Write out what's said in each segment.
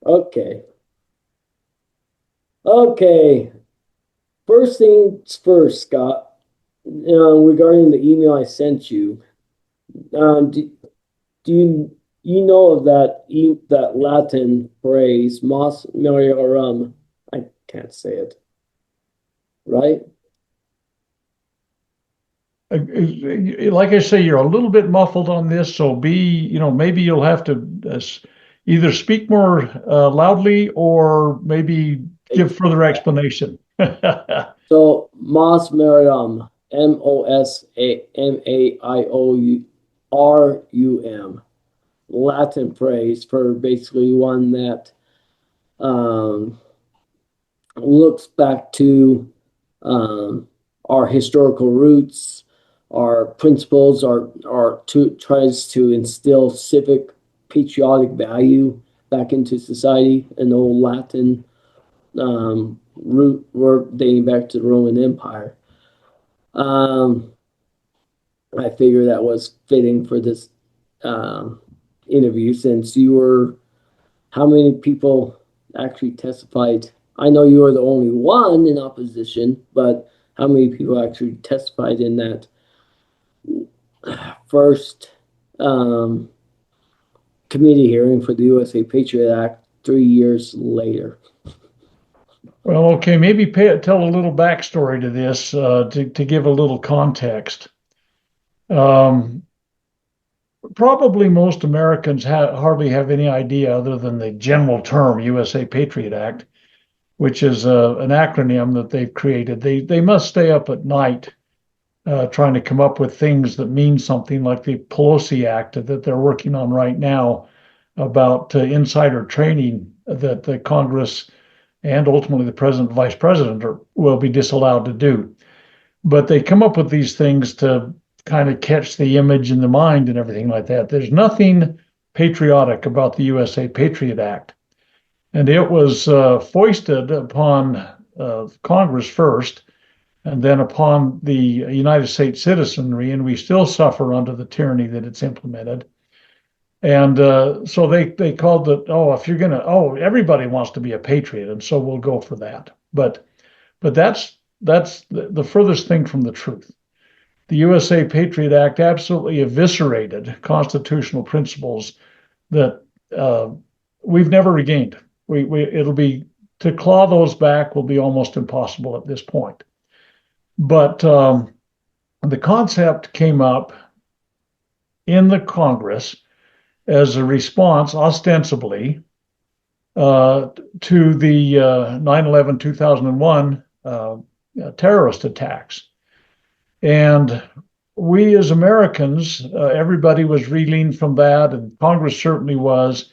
Okay. Okay. First things first, Scott. Regarding the email I sent you, do, do you know of that Latin phrase "mos meliorum"? I can't say it, right? Like I say, you're a little bit muffled on this, so maybe you'll have to either speak more loudly or maybe give further explanation. So "mos meliorum," MOSAMAIORUM, Latin phrase for basically one that um, looks back to um, our historical roots, our principles, tries to instill civic patriotic value back into society. An old Latin root word dating back to the Roman Empire. Um, I figure that was fitting for this um, interview since you were. How many people actually testified? I know you were the only one in opposition, but how many people actually testified in that first um, committee hearing for the USA Patriot Act 3 years later? Well, okay, maybe tell a little backstory to this to give a little context. Um, Probably most Americans hardly have any idea other than the general term USA Patriot Act, which is an acronym that they've created. They must stay up at night trying to come up with things that mean something, like the Pelosi Act that they're working on right now about insider trading that the Congress and ultimately the president and vice president will be disallowed to do. But they come up with these things to kind of catch the image in the mind and everything like that. There's nothing patriotic about the USA Patriot Act. And it was foisted upon Congress first and then upon the United States citizenry, and we still suffer under the tyranny that it's implemented. And so they called it, oh, if you're gonna, oh, everybody wants to be a patriot, and so we'll go for that. But that's the furthest thing from the truth. The USA Patriot Act absolutely eviscerated constitutional principles that uh, we've never regained. It'll be to claw those back will be almost impossible at this point. But the concept came up in the Congress as a response, ostensibly, uh, to the 9/11 2001 terrorist attacks. And we as Americans, everybody was reeling from that, and Congress certainly was.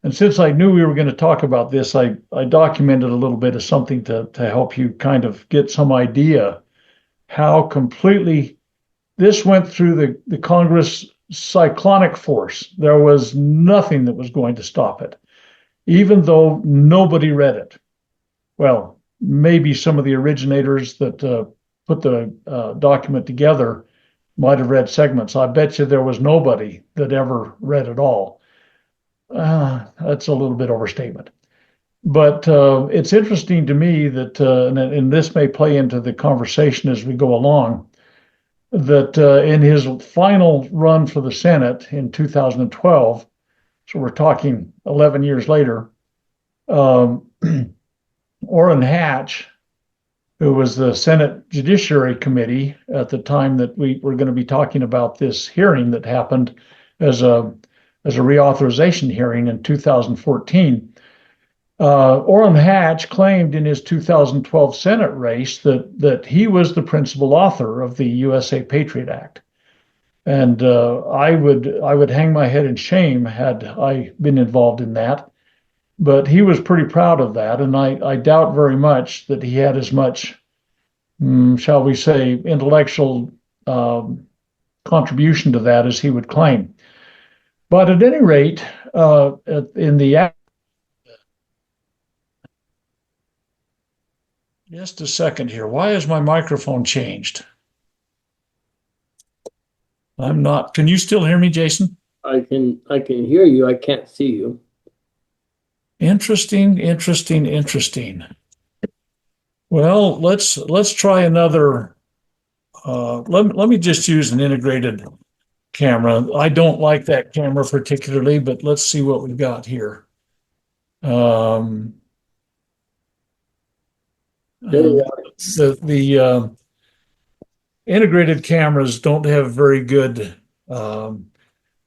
And since I knew we were going to talk about this, I documented a little bit of something to help you kind of get some idea how completely this went through the Congress cyclonic force. There was nothing that was going to stop it, even though nobody read it. Well, maybe some of the originators that put the document together might have read segments. I bet you there was nobody that ever read it all. That's a little bit overstatement. But it's interesting to me that, and this may play into the conversation as we go along, that in his final run for the Senate in 2012, so we're talking 11 years later, um, Orrin Hatch, who was the Senate Judiciary Committee at the time that we were going to be talking about this hearing that happened as a reauthorization hearing in 2014. Orrin Hatch claimed in his 2012 Senate race that he was the principal author of the USA Patriot Act, and I would hang my head in shame had I been involved in that. But he was pretty proud of that, and I doubt very much that he had as much, shall we say, intellectual um, contribution to that as he would claim. But at any rate, in the just a second here, why is my microphone changed? I'm not. Can you still hear me, Jason? I can hear you. I can't see you. Interesting, interesting, interesting. Well, let's try another. Let me just use an integrated camera. I don't like that camera particularly, but let's see what we've got here. Um, There you the integrated cameras don't have very good um,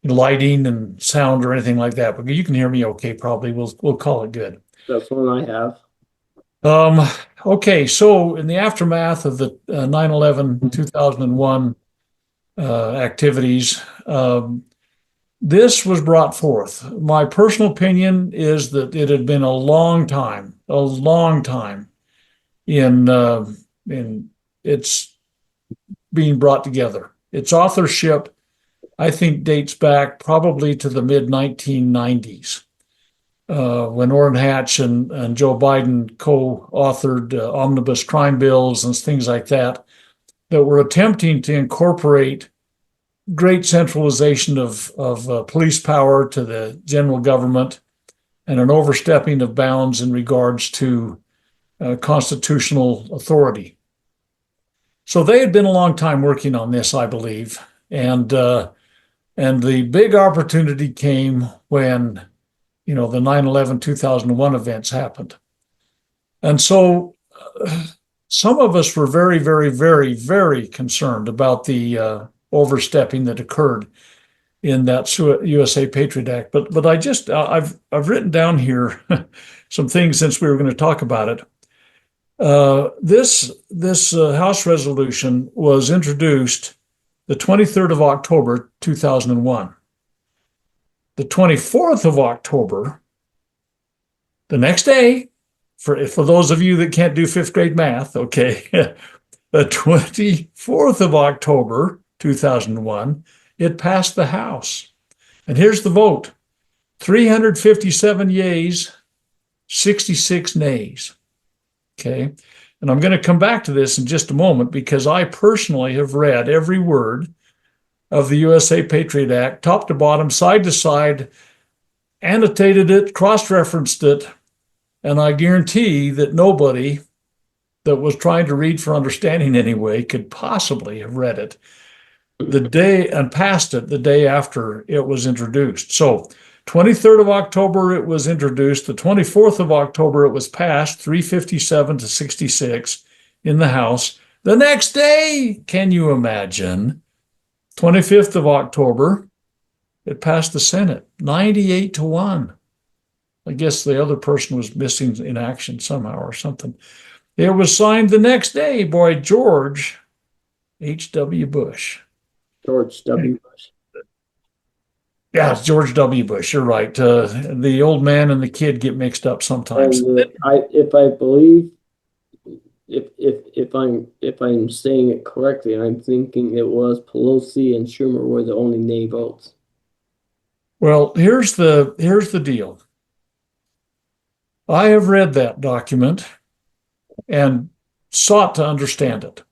lighting and sound or anything like that, but you can hear me okay, probably. We'll call it good. That's one I have. Um, okay, so in the aftermath of the 9/11 2001 activities, this was brought forth. My personal opinion is that it had been a long time in its being brought together. Its authorship, I think, dates back probably to the mid 1990s. When Orrin Hatch and Joe Biden co-authored omnibus crime bills and things like that, that were attempting to incorporate great centralization of police power to the general government and an overstepping of bounds in regards to constitutional authority. So they had been a long time working on this, I believe, and the big opportunity came when the 9/11 2001 events happened. And so some of us were very, very, very, very concerned about the overstepping that occurred in that USA Patriot Act. But I've written down here some things since we were going to talk about it. This House resolution was introduced the 23rd of October 2001. The 24th of October, the next day, for those of you that can't do fifth grade math, okay, the 24th of October 2001, it passed the House. And here's the vote: 357 yeas, 66 nays. Okay. And I'm going to come back to this in just a moment because I personally have read every word of the USA Patriot Act, top to bottom, side to side, annotated it, cross-referenced it, and I guarantee that nobody that was trying to read for understanding anyway could possibly have read it the day and passed it the day after it was introduced. So 23rd of October, it was introduced. The 24th of October, it was passed, 357 to 66 in the House. The next day, can you imagine, 25th of October, it passed the Senate, 98 to 1. I guess the other person was missing in action somehow or something. It was signed the next day by George H.W. Bush. George W. Bush. Yeah, it's George W. Bush. You're right. The old man and the kid get mixed up sometimes. And if I believe, if I'm saying it correctly, I'm thinking it was Pelosi and Schumer were the only nay votes. Well, here's the deal. I have read that document and sought to understand it.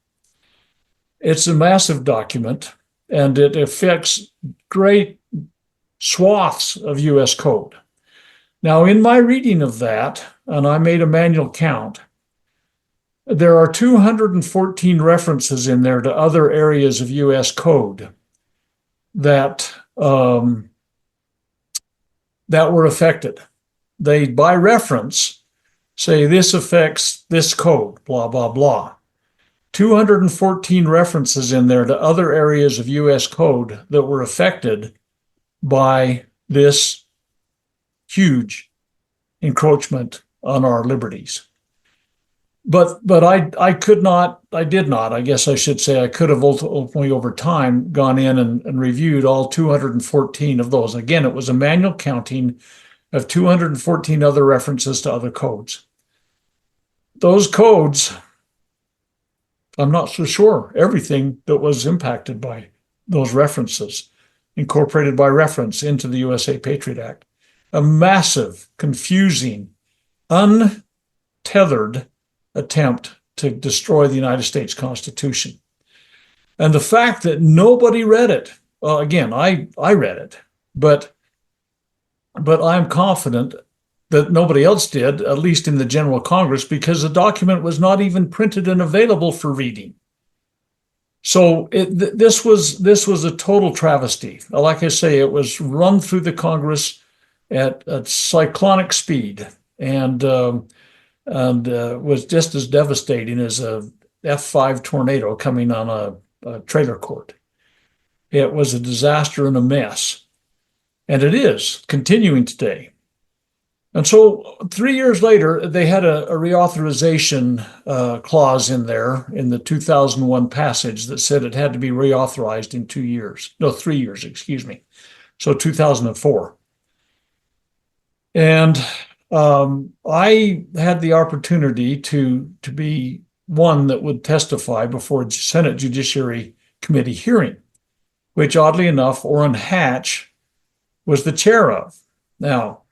It's a massive document, and it affects great swaths of U.S. code. Now, in my reading of that, and I made a manual count, there are 214 references in there to other areas of U.S. code that that were affected. They, by reference, say this affects this code, blah, blah, blah. 214 references in there to other areas of U.S. code that were affected by this huge encroachment on our liberties. But I could not, I did not, I guess I should say, I could have ultimately over time gone in and reviewed all 214 of those. Again, it was a manual counting of 214 other references to other codes. Those codes, I'm not so sure everything that was impacted by those references, incorporated by reference into the USA Patriot Act. A massive, confusing, untethered attempt to destroy the United States Constitution. And the fact that nobody read it, well, again, I read it, but I'm confident that nobody else did, at least in the General Congress, because the document was not even printed and available for reading. So this was a total travesty. Like I say, it was run through the Congress at cyclonic speed, and was just as devastating as a F5 tornado coming on a trailer court. It was a disaster and a mess, and it is continuing today. And so 3 years later, they had a reauthorization clause in there in the 2001 passage that said it had to be reauthorized in 2 years. No, 3 years, excuse me. So 2004. And I had the opportunity to be one that would testify before a Senate Judiciary Committee hearing, which oddly enough, Orrin Hatch was the chair of. Now,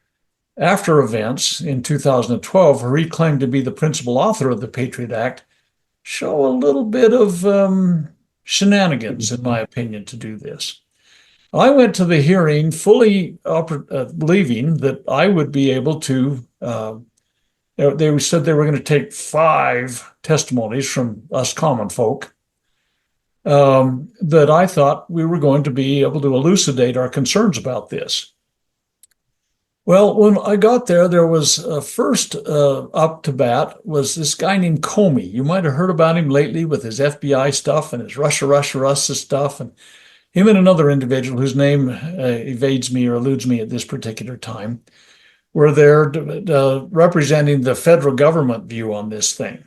after events in 2012, where he claimed to be the principal author of the Patriot Act, show a little bit of shenanigans, in my opinion, to do this. I went to the hearing fully believing that I would be able to. They said they were going to take 5 testimonies from us common folk, that I thought we were going to be able to elucidate our concerns about this. Well, when I got there, there was first up to bat was this guy named Comey. You might have heard about him lately with his FBI stuff and his Russia stuff. And him and another individual whose name evades me or eludes me at this particular time were there representing the federal government view on this thing.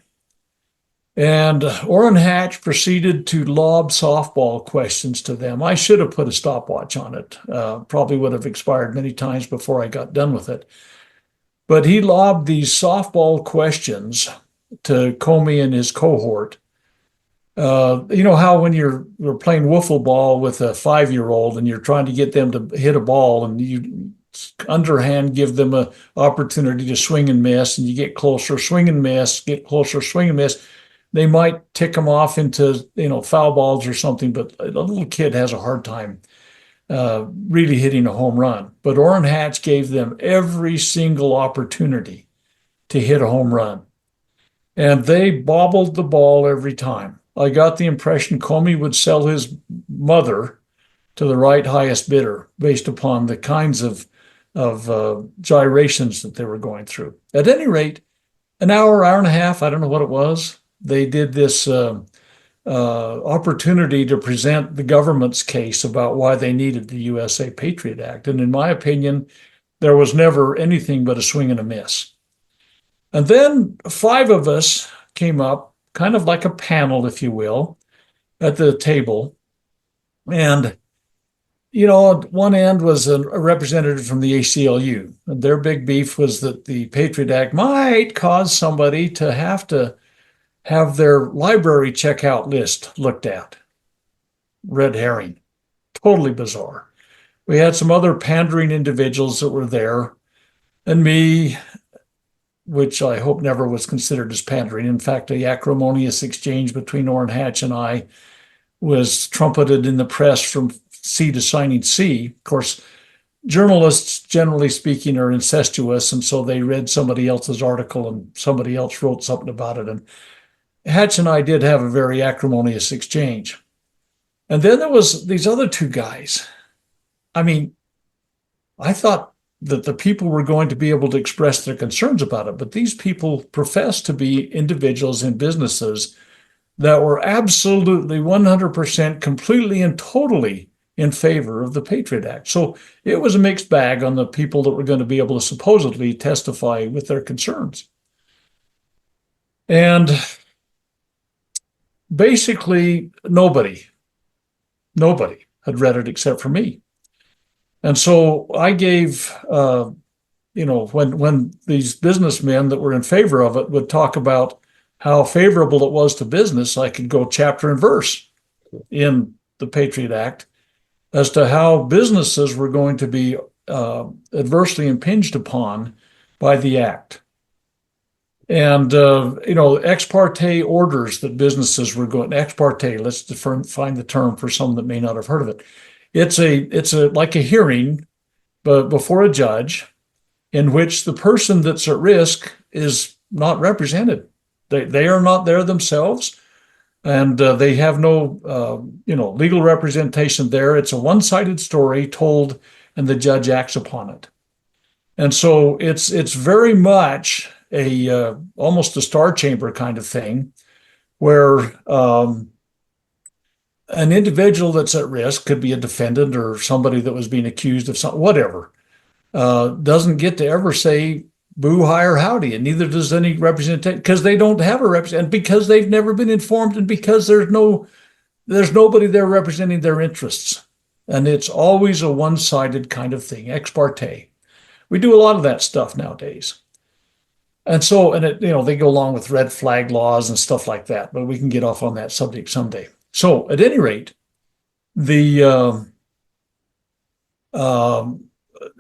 And Orrin Hatch proceeded to lob softball questions to them. I should have put a stopwatch on it. Probably would have expired many times before I got done with it. But he lobbed these softball questions to Comey and his cohort. You know how when you're playing wiffle ball with a 5-year-old and you're trying to get them to hit a ball and you underhand give them an opportunity to swing and miss, and you get closer, swing and miss, get closer, swing and miss. They might tick them off into, foul balls or something, but a little kid has a hard time really hitting a home run. But Orrin Hatch gave them every single opportunity to hit a home run. And they bobbled the ball every time. I got the impression Comey would sell his mother to the right highest bidder based upon the kinds of gyrations that they were going through. At any rate, an hour and a half, I don't know what it was, they did this opportunity to present the government's case about why they needed the USA Patriot Act. And in my opinion, there was never anything but a swing and a miss. And then 5 of us came up, kind of like a panel, if you will, at the table. And, at one end was a representative from the ACLU. And their big beef was that the Patriot Act might cause somebody to have their library checkout list looked at. Red herring. Totally bizarre. We had some other pandering individuals that were there, and me, which I hope never was considered as pandering. In fact, the acrimonious exchange between Orrin Hatch and I was trumpeted in the press from sea to shining sea. Of course, journalists, generally speaking, are incestuous, and so they read somebody else's article and somebody else wrote something about it. And Hatch and I did have a very acrimonious exchange. And then there was these other 2 guys. I mean, I thought that the people were going to be able to express their concerns about it, but these people professed to be individuals in businesses that were absolutely 100% completely and totally in favor of the Patriot Act. So it was a mixed bag on the people that were going to be able to supposedly testify with their concerns. And basically nobody had read it except for me. And so I gave, when these businessmen that were in favor of it would talk about how favorable it was to business, I could go chapter and verse in the Patriot Act as to how businesses were going to be adversely impinged upon by the act. And, ex parte orders that businesses were going, ex parte, let's find the term for some that may not have heard of it. It's like a hearing, but before a judge, in which the person that's at risk is not represented. They are not there themselves, and they have no legal representation there. It's a one-sided story told, and the judge acts upon it. And so it's very much a almost a star chamber kind of thing, where an individual that's at risk, could be a defendant or somebody that was being accused of something, whatever, doesn't get to ever say boo, hi, or howdy, and neither does any representation, because they don't have a representative, because they've never been informed, and because there's nobody there representing their interests. And it's always a one-sided kind of thing, ex parte. We do a lot of that stuff nowadays. And so, they go along with red flag laws and stuff like that, but we can get off on that subject someday. So at any rate, the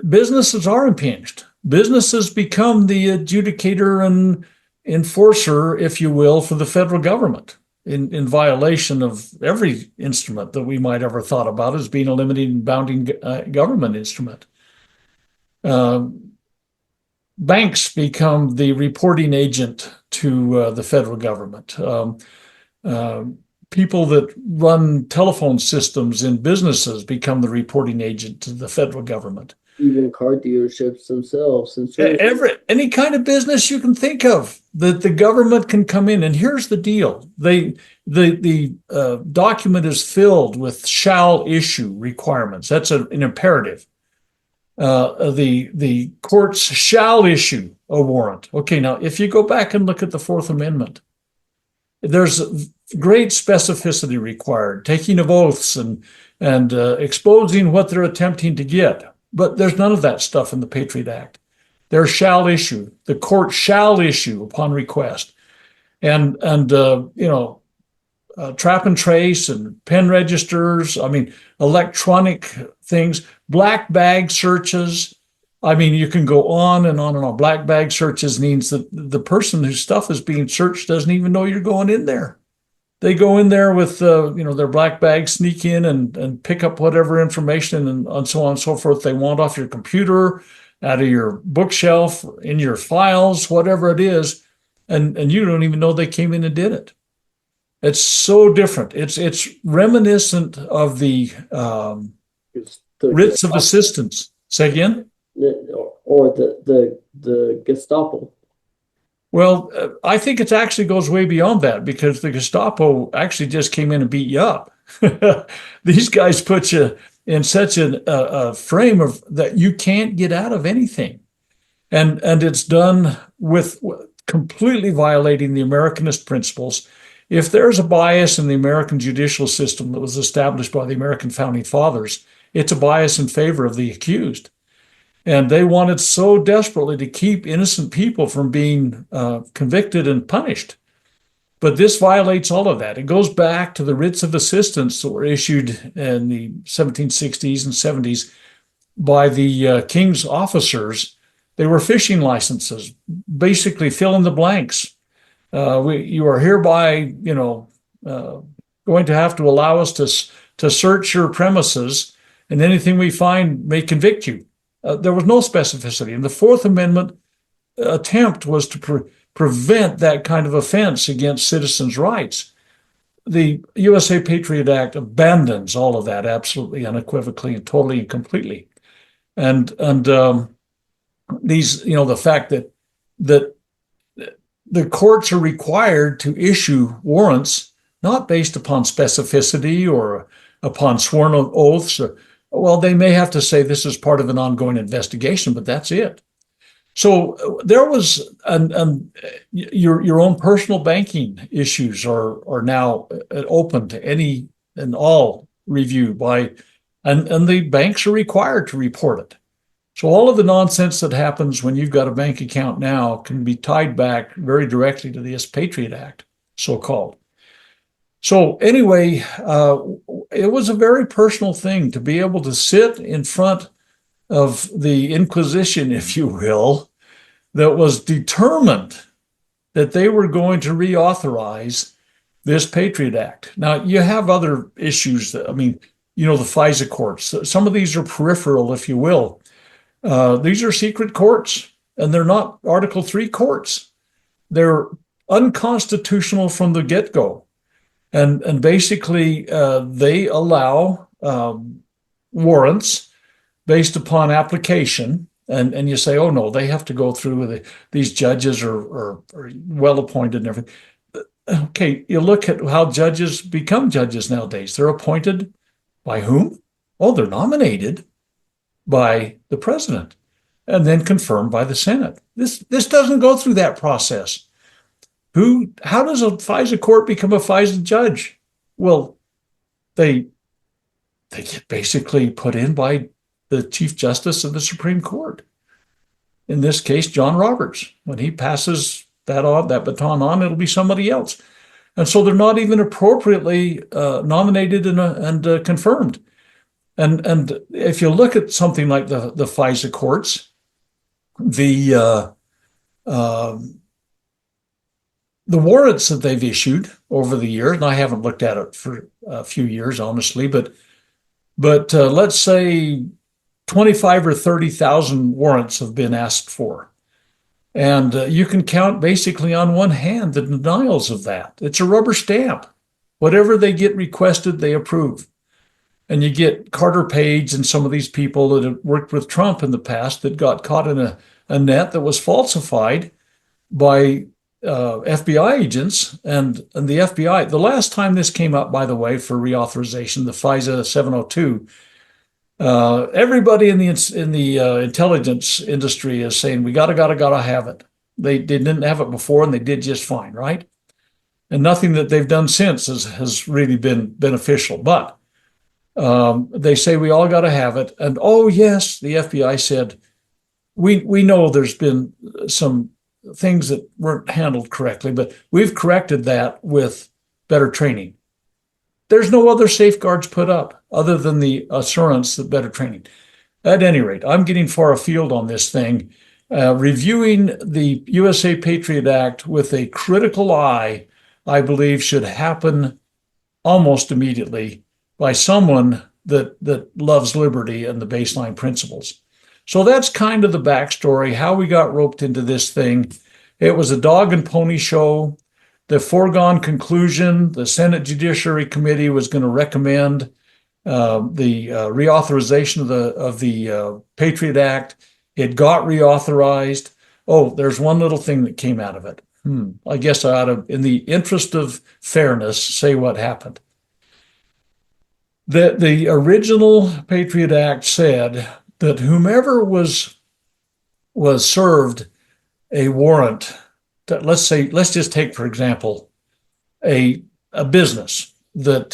businesses are impinged. Businesses become the adjudicator and enforcer, if you will, for the federal government, in violation of every instrument that we might ever thought about as being a limiting and bounding government instrument. Banks become the reporting agent to the federal government. People that run telephone systems in businesses become the reporting agent to the federal government. Even car dealerships themselves. Any kind of business you can think of that the government can come in. And here's the deal. The document is filled with shall issue requirements. That's an imperative. The courts shall issue a warrant. Okay, now if you go back and look at the Fourth Amendment, there's great specificity required, taking of oaths and exposing what they're attempting to get. But there's none of that stuff in the Patriot Act. There shall issue. The court shall issue upon request. And trap and trace and pen registers, electronic things, black bag searches. You can go on and on and on. Black bag searches means that the person whose stuff is being searched doesn't even know you're going in there. They go in there with their black bag, sneak in and pick up whatever information and so on and so forth they want off your computer, out of your bookshelf, in your files, whatever it is, and you don't even know they came in and did it. It's so different. It's reminiscent of the writs of assistance. Say again? Or the Gestapo. Well, I think it actually goes way beyond that, because the Gestapo actually just came in and beat you up. These guys put you in such a frame of that you can't get out of anything. And it's done with completely violating the Americanist principles. If there's a bias in the American judicial system that was established by the American founding fathers, it's a bias in favor of the accused. And they wanted so desperately to keep innocent people from being convicted and punished. But this violates all of that. It goes back to the writs of assistance that were issued in the 1760s and 70s by the king's officers. They were fishing licenses, basically fill in the blanks. You are hereby, going to have to allow us to search your premises, and anything we find may convict you. There was no specificity. And the Fourth Amendment attempt was to prevent that kind of offense against citizens' rights. The USA Patriot Act abandons all of that absolutely, unequivocally, and totally and completely. And these, the fact that the courts are required to issue warrants not based upon specificity or upon sworn oaths. Well, they may have to say this is part of an ongoing investigation, but that's it. So there was your own personal banking issues are now open to any and all review and the banks are required to report it. So all of the nonsense that happens when you've got a bank account now can be tied back very directly to this Patriot Act, so-called. So anyway, it was a very personal thing to be able to sit in front of the Inquisition, if you will, that was determined that they were going to reauthorize this Patriot Act. Now, you have other issues. The FISA courts. Some of these are peripheral, if you will. These are secret courts, and they're not Article 3 courts. They're unconstitutional from the get-go. And basically, they allow warrants based upon application. And you say, oh, no, they have to go through these judges are well appointed and everything. Okay, you look at how judges become judges nowadays. They're appointed by whom? Oh, they're nominated by the president and then confirmed by the Senate. This doesn't go through that process. How does a FISA court become a FISA judge? Well, they get basically put in by the Chief Justice of the Supreme Court. In this case, John Roberts. When he passes that baton on, it'll be somebody else. And so they're not even appropriately nominated and confirmed. And if you look at something like the FISA courts, the warrants that they've issued over the years, and I haven't looked at it for a few years, honestly, but let's say 25 or 30,000 warrants have been asked for. And you can count basically on one hand the denials of that. It's a rubber stamp. Whatever they get requested, they approve. And you get Carter Page and some of these people that have worked with Trump in the past that got caught in a net that was falsified by FBI agents and the FBI. The last time this came up, by the way, for reauthorization, the FISA 702, everybody in the intelligence industry is saying we gotta have it. They didn't have it before, and they did just fine, right? And nothing that they've done since has really been beneficial. But they say we all gotta have it. And oh yes, the FBI said we know there's been some things that weren't handled correctly, but we've corrected that with better training. There's no other safeguards put up other than the assurance that better training. At any rate, I'm getting far afield on this thing. Reviewing the USA Patriot Act with a critical eye, I believe, should happen almost immediately by someone that loves liberty and the baseline principles. So that's kind of the backstory, how we got roped into this thing. It was a dog and pony show. The foregone conclusion, the Senate Judiciary Committee was going to recommend the reauthorization of the Patriot Act. It got reauthorized. Oh, there's one little thing that came out of it. I guess I ought to, in the interest of fairness, say what happened. The original Patriot Act said that whomever was served a warrant, let's just take, for example, a business that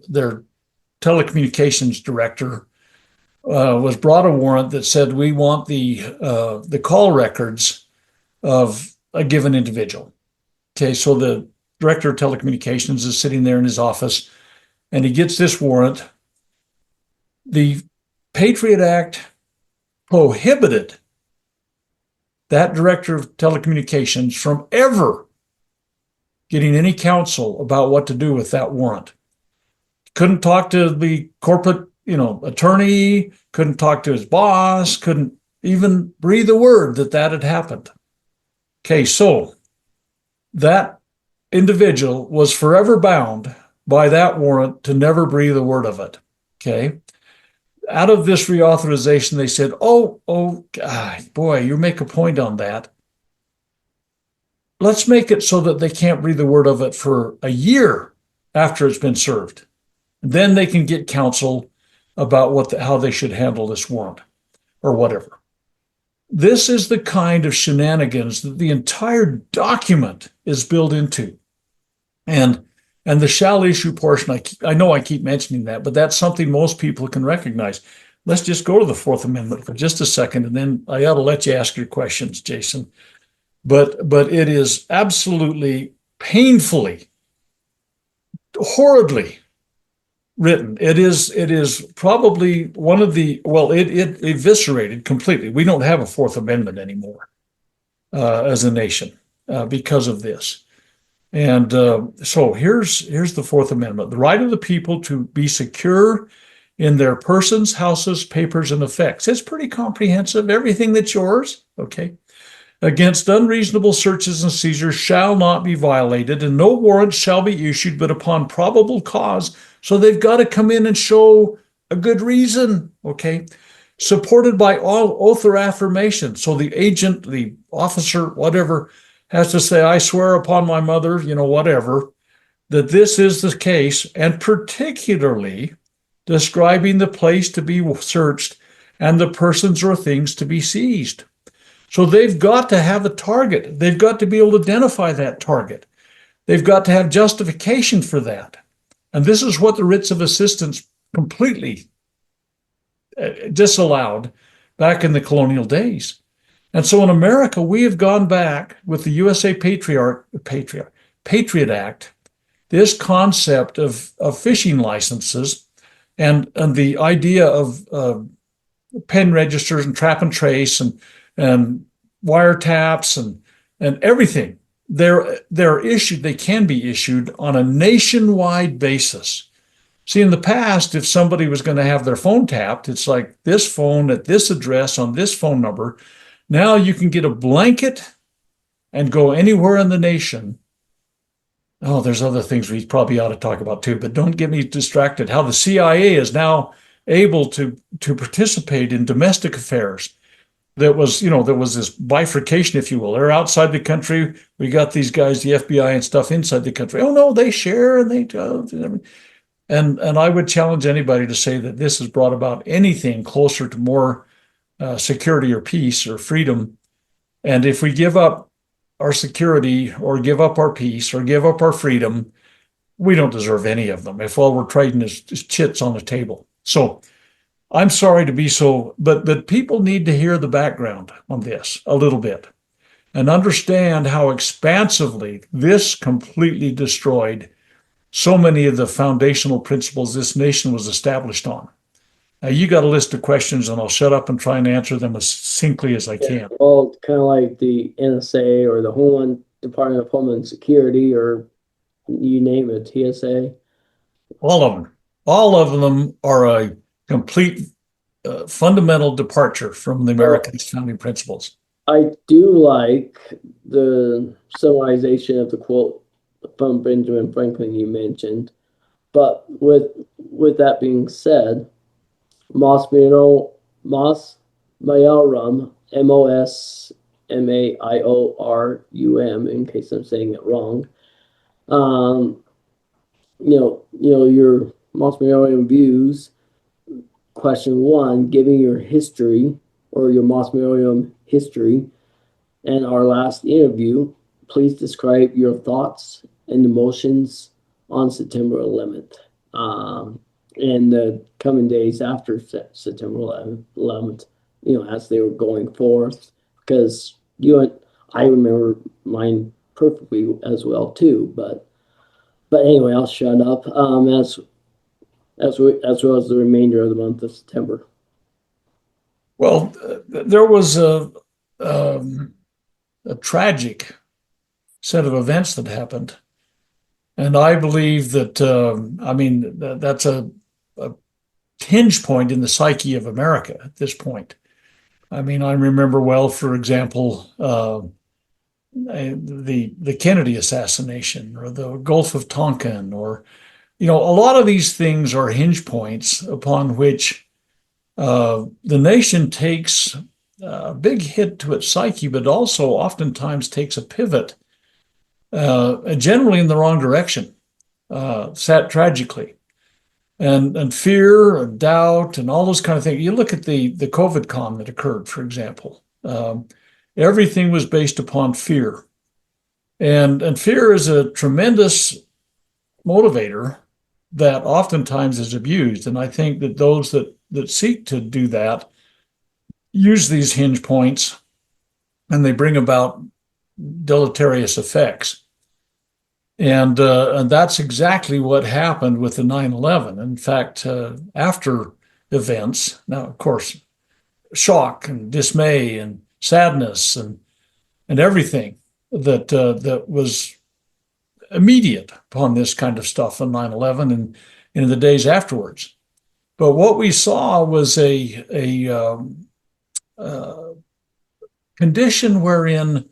their telecommunications director was brought a warrant that said we want the call records of a given individual. Okay, so the director of telecommunications is sitting there in his office, and he gets this warrant. The Patriot Act prohibited that director of telecommunications from ever getting any counsel about what to do with that warrant. Couldn't talk to the corporate, attorney, couldn't talk to his boss, couldn't even breathe a word that had happened. Okay, so that individual was forever bound by that warrant to never breathe a word of it. Okay. Out of this reauthorization, they said, oh, God, boy, you make a point on that. Let's make it so that they can't breathe a word of it for a year after it's been served. Then they can get counsel about how they should handle this warrant or whatever. This is the kind of shenanigans that the entire document is built into. And the shall issue portion, I know I keep mentioning that, but that's something most people can recognize. Let's just go to the Fourth Amendment for just a second, and then I ought to let you ask your questions, Jason. But it is absolutely painfully, horridly written. It is probably one of the, it eviscerated completely. We don't have a Fourth Amendment anymore as a nation because of this. And so here's the Fourth Amendment: the right of the people to be secure in their persons, houses, papers, and effects. It's pretty comprehensive. Everything that's yours, okay? Against unreasonable searches and seizures shall not be violated, and no warrant shall be issued but upon probable cause. So they've got to come in and show a good reason, okay? Supported by all oath or affirmation. So the agent, the officer, whatever, has to say, I swear upon my mother, whatever, that this is the case, and particularly describing the place to be searched and the persons or things to be seized. So they've got to have a target. They've got to be able to identify that target. They've got to have justification for that. And this is what the writs of assistance completely disallowed back in the colonial days. And so in America, we have gone back with the USA Patriot Act, this concept of fishing licenses and the idea of pen registers and trap and trace and wiretaps and everything. They're issued, they can be issued on a nationwide basis. See, in the past, if somebody was going to have their phone tapped, it's like this phone at this address on this phone number. Now you can get a blanket and go anywhere in the nation. Oh, there's other things we probably ought to talk about too, but don't get me distracted. How the CIA is now able to participate in domestic affairs. There was this bifurcation, if you will. They're outside the country. We got these guys, the FBI and stuff, inside the country. Oh no, they share and they and I would challenge anybody to say that this has brought about anything closer to more security or peace or freedom. And if we give up our security or give up our peace or give up our freedom, we don't deserve any of them if all we're trading is chits on the table. So I'm sorry to be so, but people need to hear the background on this a little bit and understand how expansively this completely destroyed so many of the foundational principles this nation was established on. Now, you got a list of questions, and I'll shut up and try and answer them as succinctly as I can. Well, kind of like the NSA or the Department of Homeland Security, or you name it, TSA. All of them. All of them are a complete fundamental departure from the American founding principles. I do like the summarization of the quote from Benjamin Franklin you mentioned, but with that being said, Mos Maiorum, Mosmaium, in case I'm saying it wrong. Your Mos Maiorum views. Question 1, giving your history or your Mos Maiorum history and our last interview, please describe your thoughts and emotions on September 11th and the coming days after September 11th, as they were going forth, because I remember mine perfectly as well too, but anyway, I'll shut up. As well as the remainder of the month of September. Well, there was a tragic set of events that happened, and I believe that that's a hinge point in the psyche of America at this point. I mean, I remember well, for example, the Kennedy assassination or the Gulf of Tonkin, or a lot of these things are hinge points upon which the nation takes a big hit to its psyche, but also oftentimes takes a pivot, generally in the wrong direction, tragically. And fear and doubt and all those kind of things. You look at the COVID con that occurred, for example. Everything was based upon fear. And fear is a tremendous motivator that oftentimes is abused. And I think that those that seek to do that use these hinge points, and they bring about deleterious effects. And that's exactly what happened with the 9/11. In fact, after events, now, of course, shock and dismay and sadness and everything that was immediate upon this kind of stuff on 9/11 and in the days afterwards. But what we saw was a uh, condition wherein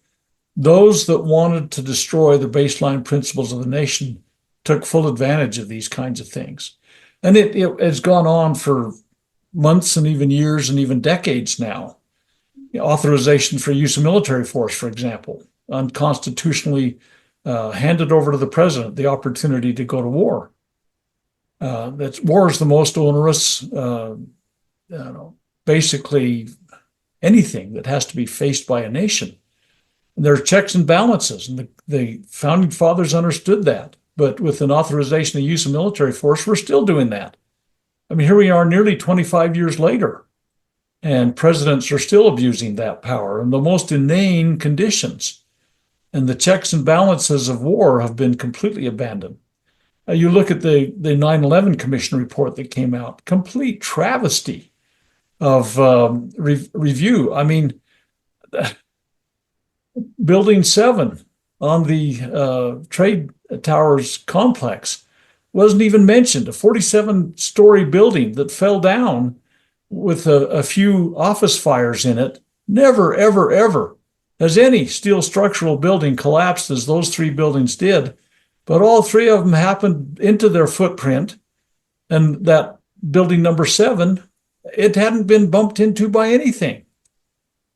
those that wanted to destroy the baseline principles of the nation took full advantage of these kinds of things. And it has gone on for months and even years and even decades now. Authorization for use of military force, for example, unconstitutionally handed over to the president the opportunity to go to war. War is the most onerous, basically anything that has to be faced by a nation. And there are checks and balances, and the founding fathers understood that. But with an authorization of use of military force, we're still doing that. I mean, here we are nearly 25 years later, and presidents are still abusing that power in the most inane conditions. And the checks and balances of war have been completely abandoned. You look at the 9/11 Commission report that came out, complete travesty of review. I mean, Building 7 on the Trade Towers complex wasn't even mentioned. A 47-story building that fell down with a few office fires in it. Never, ever, ever has any steel structural building collapsed as those three buildings did. But all three of them happened into their footprint. And that building number 7, it hadn't been bumped into by anything.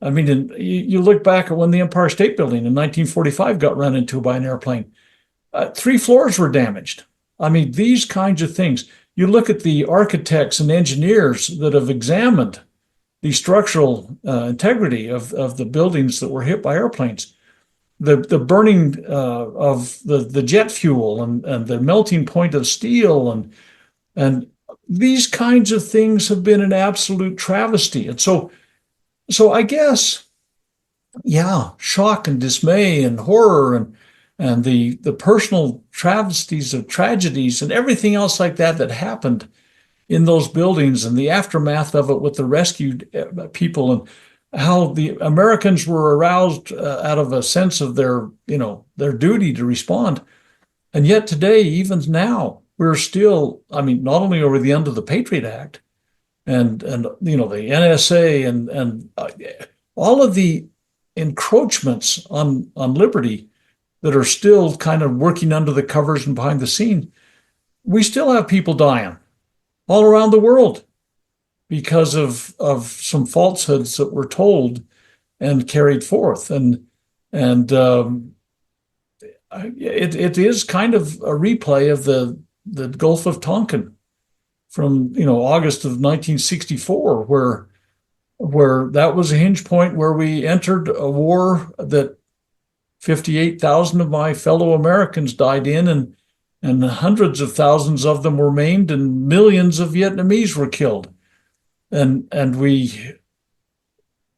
I mean, you look back at when the Empire State Building in 1945 got run into by an airplane. 3 floors were damaged. I mean, these kinds of things. You look at the architects and engineers that have examined the structural integrity of the buildings that were hit by airplanes. The burning of the jet fuel and the melting point of steel and these kinds of things have been an absolute travesty. And so I guess, yeah, shock and dismay and horror and the personal travesties of tragedies and everything else like that happened in those buildings and the aftermath of it with the rescued people and how the Americans were aroused out of a sense of their duty to respond. And yet today, even now, we're still, I mean, not only are we the end of the Patriot Act and the NSA and all of the encroachments on liberty that are still kind of working under the covers and behind the scene, we still have people dying all around the world because of some falsehoods that were told and carried forth. And it is kind of a replay of the Gulf of Tonkin from August of 1964, where that was a hinge point where we entered a war that 58,000 of my fellow Americans died in, and hundreds of thousands of them were maimed, and millions of Vietnamese were killed. And we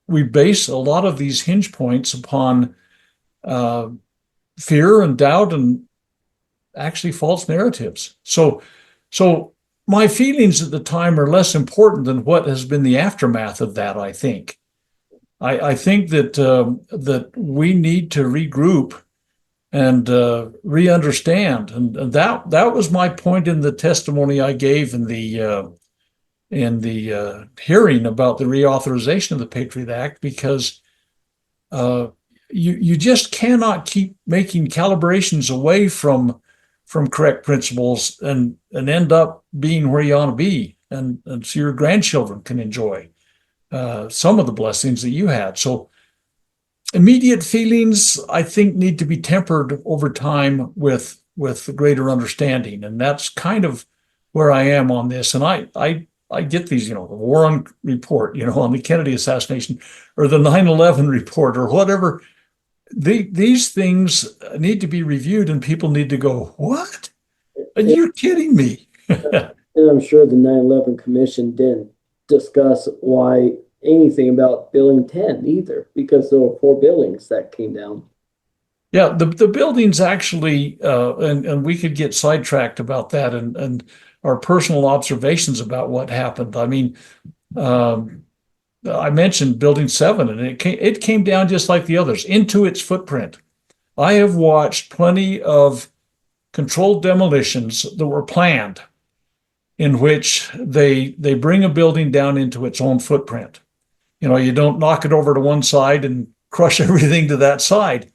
base a lot of these hinge points upon fear and doubt and actually false narratives. So my feelings at the time are less important than what has been the aftermath of that, I think. I think that we need to regroup and re-understand. And that was my point in the testimony I gave in the hearing about the reauthorization of the Patriot Act, because you just cannot keep making calibrations away from correct principles and end up being where you ought to be, and so your grandchildren can enjoy some of the blessings that you had. So immediate feelings, I think, need to be tempered over time with greater understanding, and that's kind of where I am on this. And I get these, the Warren report, on the Kennedy assassination, or the 9/11 report, or whatever. These things need to be reviewed, and people need to go, what? Are you kidding me? And I'm sure the 9/11 Commission didn't discuss why anything about Building 10 either, because there were 4 buildings that came down. Yeah, the buildings actually, and we could get sidetracked about that and our personal observations about what happened. I mean, I mentioned Building 7, and it came down just like the others, into its footprint. I have watched plenty of controlled demolitions that were planned, in which they bring a building down into its own footprint. You don't knock it over to one side and crush everything to that side.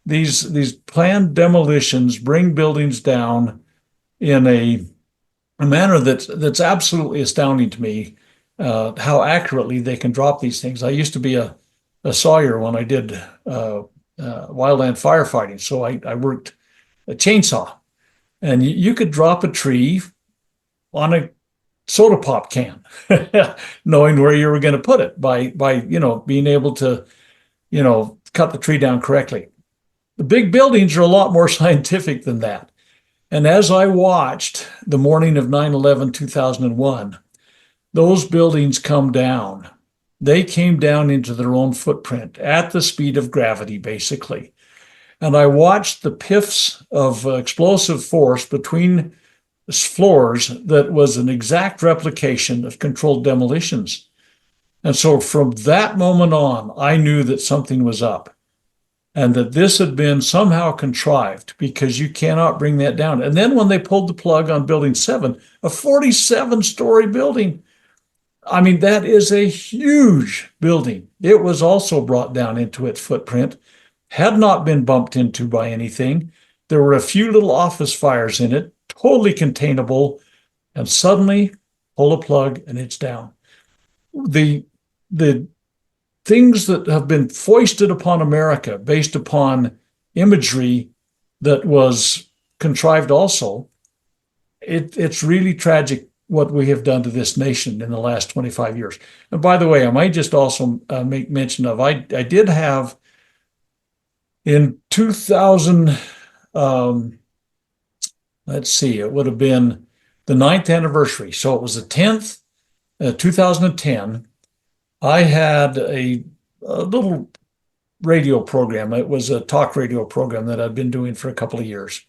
These planned demolitions bring buildings down in a manner that's absolutely astounding to me. How accurately they can drop these things. I used to be a sawyer when I did wildland firefighting, so I worked a chainsaw, and you could drop a tree on a soda pop can, knowing where you were going to put it by being able to cut the tree down correctly. The big buildings are a lot more scientific than that. And as I watched the morning of 9/11, 2001, those buildings come down. They came down into their own footprint at the speed of gravity, basically. And I watched the piffs of explosive force between floors that was an exact replication of controlled demolitions. And so from that moment on, I knew that something was up and that this had been somehow contrived, because you cannot bring that down. And then when they pulled the plug on Building 7, a 47-story building, I mean, that is a huge building. It was also brought down into its footprint, had not been bumped into by anything. There were a few little office fires in it, totally containable, and suddenly pull a plug and it's down. The things that have been foisted upon America based upon imagery that was contrived also, it's really tragic what we have done to this nation in the last 25 years. And by the way, I might just also make mention of, I did have in 2000, let's see, it would have been the 9th anniversary. So it was the 10th, 2010. I had a little radio program. It was a talk radio program that I'd been doing for a couple of years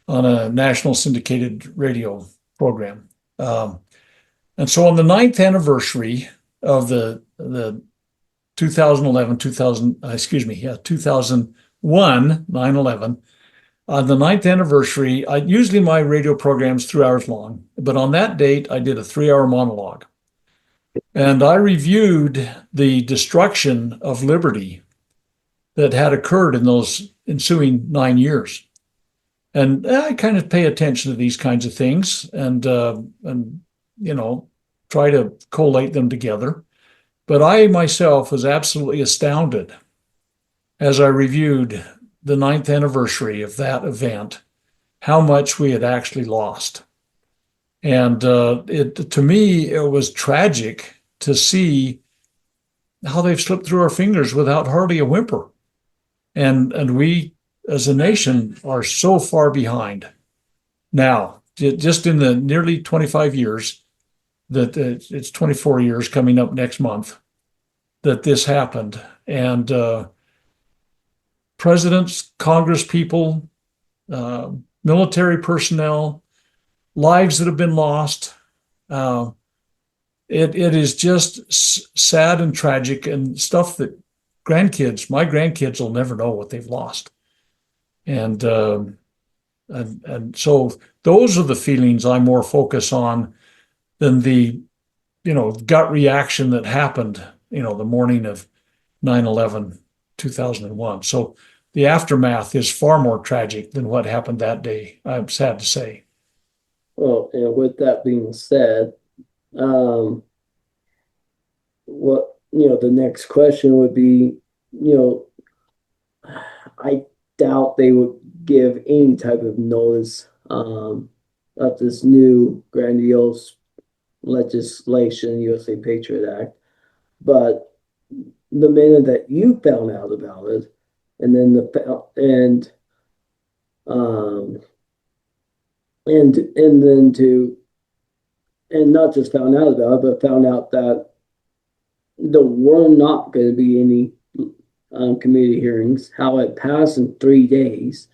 on a national syndicated radio program. And so on the 9th anniversary of the 2001, 9/11, on the 9th anniversary, usually my radio program's 3 hours long, but on that date, I did a 3-hour monologue. And I reviewed the destruction of liberty that had occurred in those ensuing 9 years. And I kind of pay attention to these kinds of things and try to collate them together. But I myself was absolutely astounded as I reviewed the 9th anniversary of that event, how much we had actually lost. And to me, it was tragic to see how they've slipped through our fingers without hardly a whimper. And we, as a nation, are so far behind now, just in the nearly 25 years that it's 24 years coming up next month that this happened. And presidents, Congress people, military personnel, lives that have been lost. It is just sad and tragic, and stuff that my grandkids will never know what they've lost. And so those are the feelings I more focus on than the, gut reaction that happened, the morning of 9/11, 2001. So the aftermath is far more tragic than what happened that day, I'm sad to say. Well, and with that being said, the next question would be, I doubt they would give any type of notice of this new grandiose legislation, USA Patriot Act. But the minute that you found out about it, and then not just found out about it, but found out that there were not going to be any committee hearings, how it passed in 3 days.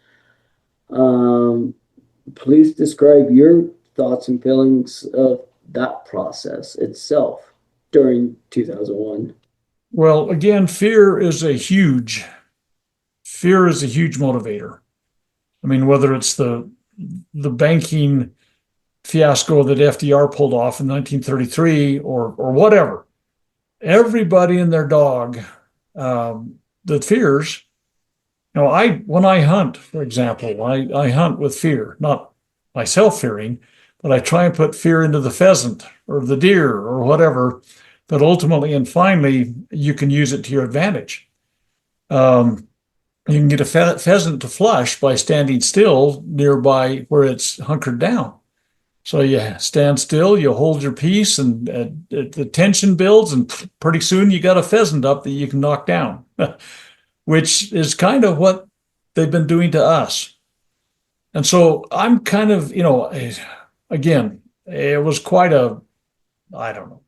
Please describe your thoughts and feelings of that process itself during 2001. Well, again, fear is a huge motivator. I mean, whether it's the banking fiasco that FDR pulled off in 1933 or whatever. Everybody and their dog that fears. When I hunt, for example, I hunt with fear, not myself fearing, but I try and put fear into the pheasant or the deer or whatever. But ultimately and finally, you can use it to your advantage. You can get a pheasant to flush by standing still nearby where it's hunkered down. So you stand still, you hold your peace, and the tension builds, and pretty soon you got a pheasant up that you can knock down, which is kind of what they've been doing to us. And so I'm kind of, again, it was quite a, I don't know,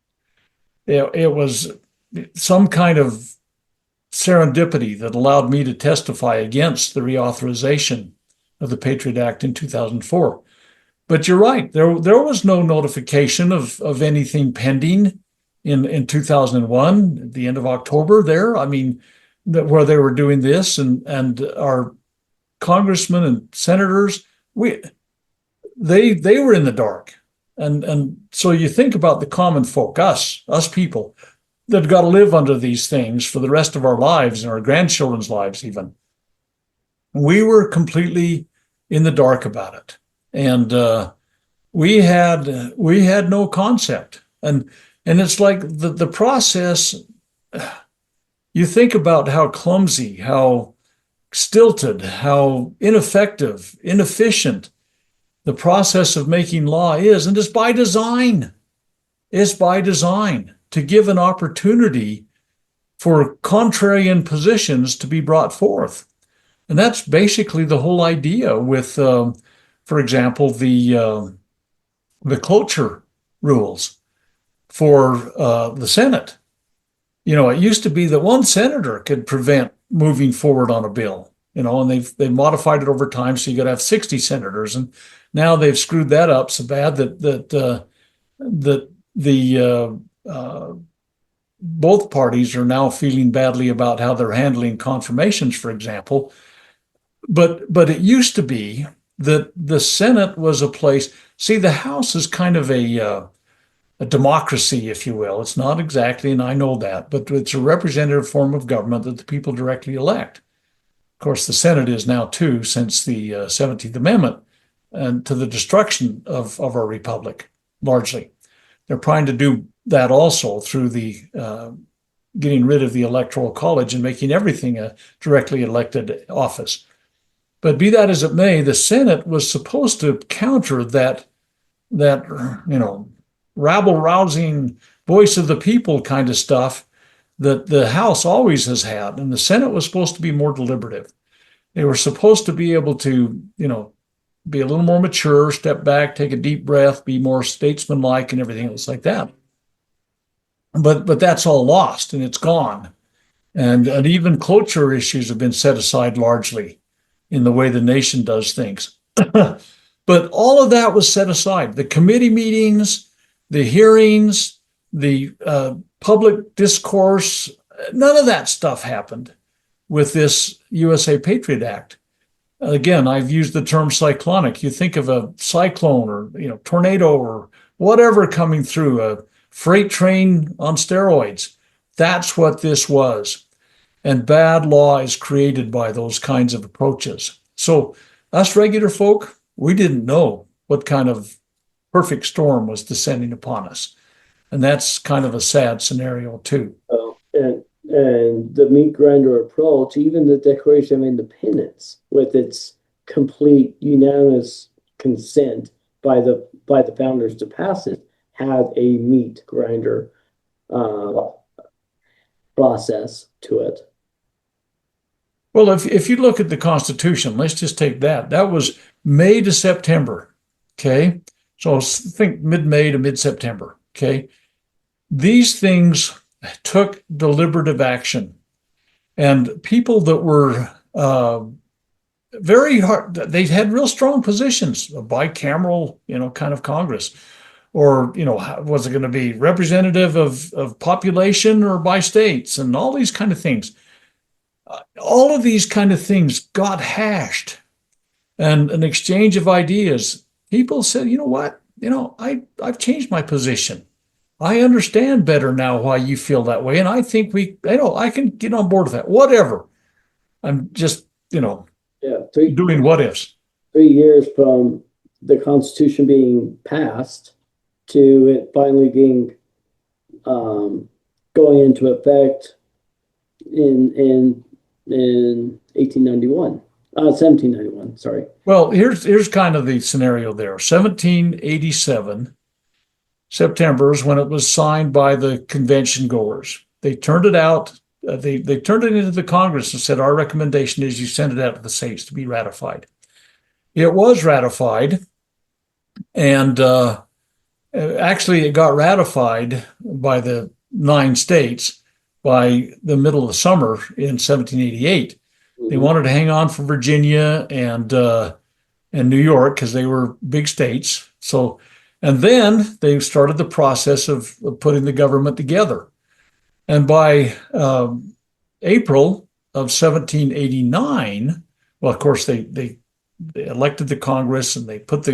it was some kind of serendipity that allowed me to testify against the reauthorization of the Patriot Act in 2004. But you're right, there was no notification of anything pending in 2001, at the end of October there. I mean, where they were doing this, and our congressmen and senators, they were in the dark. And so you think about the common folk, us people, that got to live under these things for the rest of our lives and our grandchildren's lives even. We were completely in the dark about it. And we had no concept. And it's like the process, you think about how clumsy, how stilted, how ineffective, inefficient the process of making law is, and it's by design. It's by design to give an opportunity for contrarian positions to be brought forth. And that's basically the whole idea with, for example, the cloture rules for the Senate. It used to be that one senator could prevent moving forward on a bill, and they've modified it over time, so you got to have 60 senators, and now they've screwed that up so bad that both parties are now feeling badly about how they're handling confirmations, for example. But it used to be that the Senate was a place. See, the House is kind of a democracy, if you will. It's not exactly, and I know that, but it's a representative form of government that the people directly elect. Of course, the Senate is now too, since the 17th Amendment, and to the destruction of our republic, largely. They're trying to do that also through the getting rid of the Electoral College and making everything a directly elected office. But be that as it may, the Senate was supposed to counter that rabble-rousing voice of the people kind of stuff that the House always has had. And the Senate was supposed to be more deliberative. They were supposed to be able to, be a little more mature, step back, take a deep breath, be more statesmanlike and everything else like that. But that's all lost and it's gone. And even cloture issues have been set aside largely in the way the nation does things. But all of that was set aside. The committee meetings, the hearings, the public discourse, none of that stuff happened with this USA Patriot Act. Again, I've used the term cyclonic. You think of a cyclone or tornado or whatever coming through, a freight train on steroids. That's what this was. And bad law is created by those kinds of approaches. So us regular folk, we didn't know what kind of perfect storm was descending upon us. And that's kind of a sad scenario too. And the meat grinder approach, even the Declaration of Independence, with its complete unanimous consent by the founders to pass it, had a meat grinder process to it. Well, if you look at the Constitution, let's just take that. That was May to September. Okay. So think mid-May to mid-September. Okay. These things took deliberative action, and people that were very hard, they had real strong positions, a bicameral, kind of Congress, or, was it going to be representative of population or by states, and all these kind of things. All of these kind of things got hashed, and an exchange of ideas. People said, you know what? I've changed my position. I understand better now why you feel that way. And I think I can get on board with that. Whatever. I'm just, Yeah, three doing what ifs. 3 years from the Constitution being passed to it finally being um, going into effect in 1891, 1791. Sorry. Well, here's kind of the scenario there. 1787, September is when it was signed by the convention goers. They turned it out. They turned it into the Congress and said, our recommendation is you send it out to the states to be ratified. It was ratified, and actually it got ratified by the 9 states by the middle of the summer in 1788. They Mhm. wanted to hang on for Virginia and New York because they were big states. So, and then they started the process of putting the government together. And by April of 1789, well, of course, they elected the Congress and they put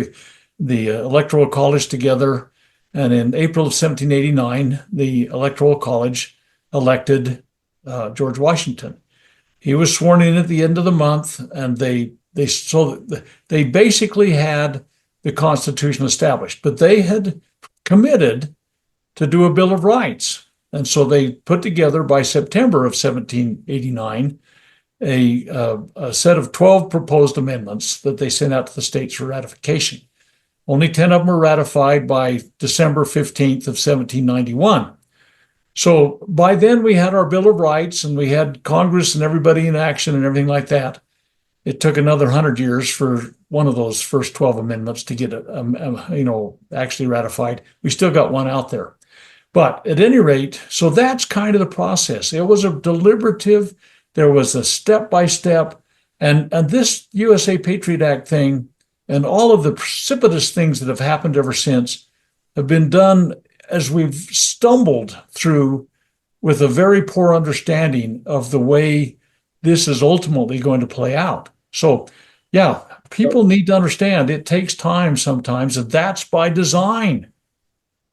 the Electoral College together. And in April of 1789, the Electoral College elected George Washington. He was sworn in at the end of the month, and they basically had the Constitution established, but they had committed to do a Bill of Rights. And so they put together by September of 1789 a set of 12 proposed amendments that they sent out to the states for ratification. Only 10 of them were ratified by December 15th of 1791. So by then we had our Bill of Rights and we had Congress and everybody in action and everything like that. It took another 100 years for one of those first 12 amendments to get actually ratified. We still got one out there. But at any rate, so that's kind of the process. It was a deliberative, there was a step-by-step, and this USA Patriot Act thing and all of the precipitous things that have happened ever since have been done as we've stumbled through with a very poor understanding of the way this is ultimately going to play out. So, yeah, people need to understand it takes time sometimes, and that's by design.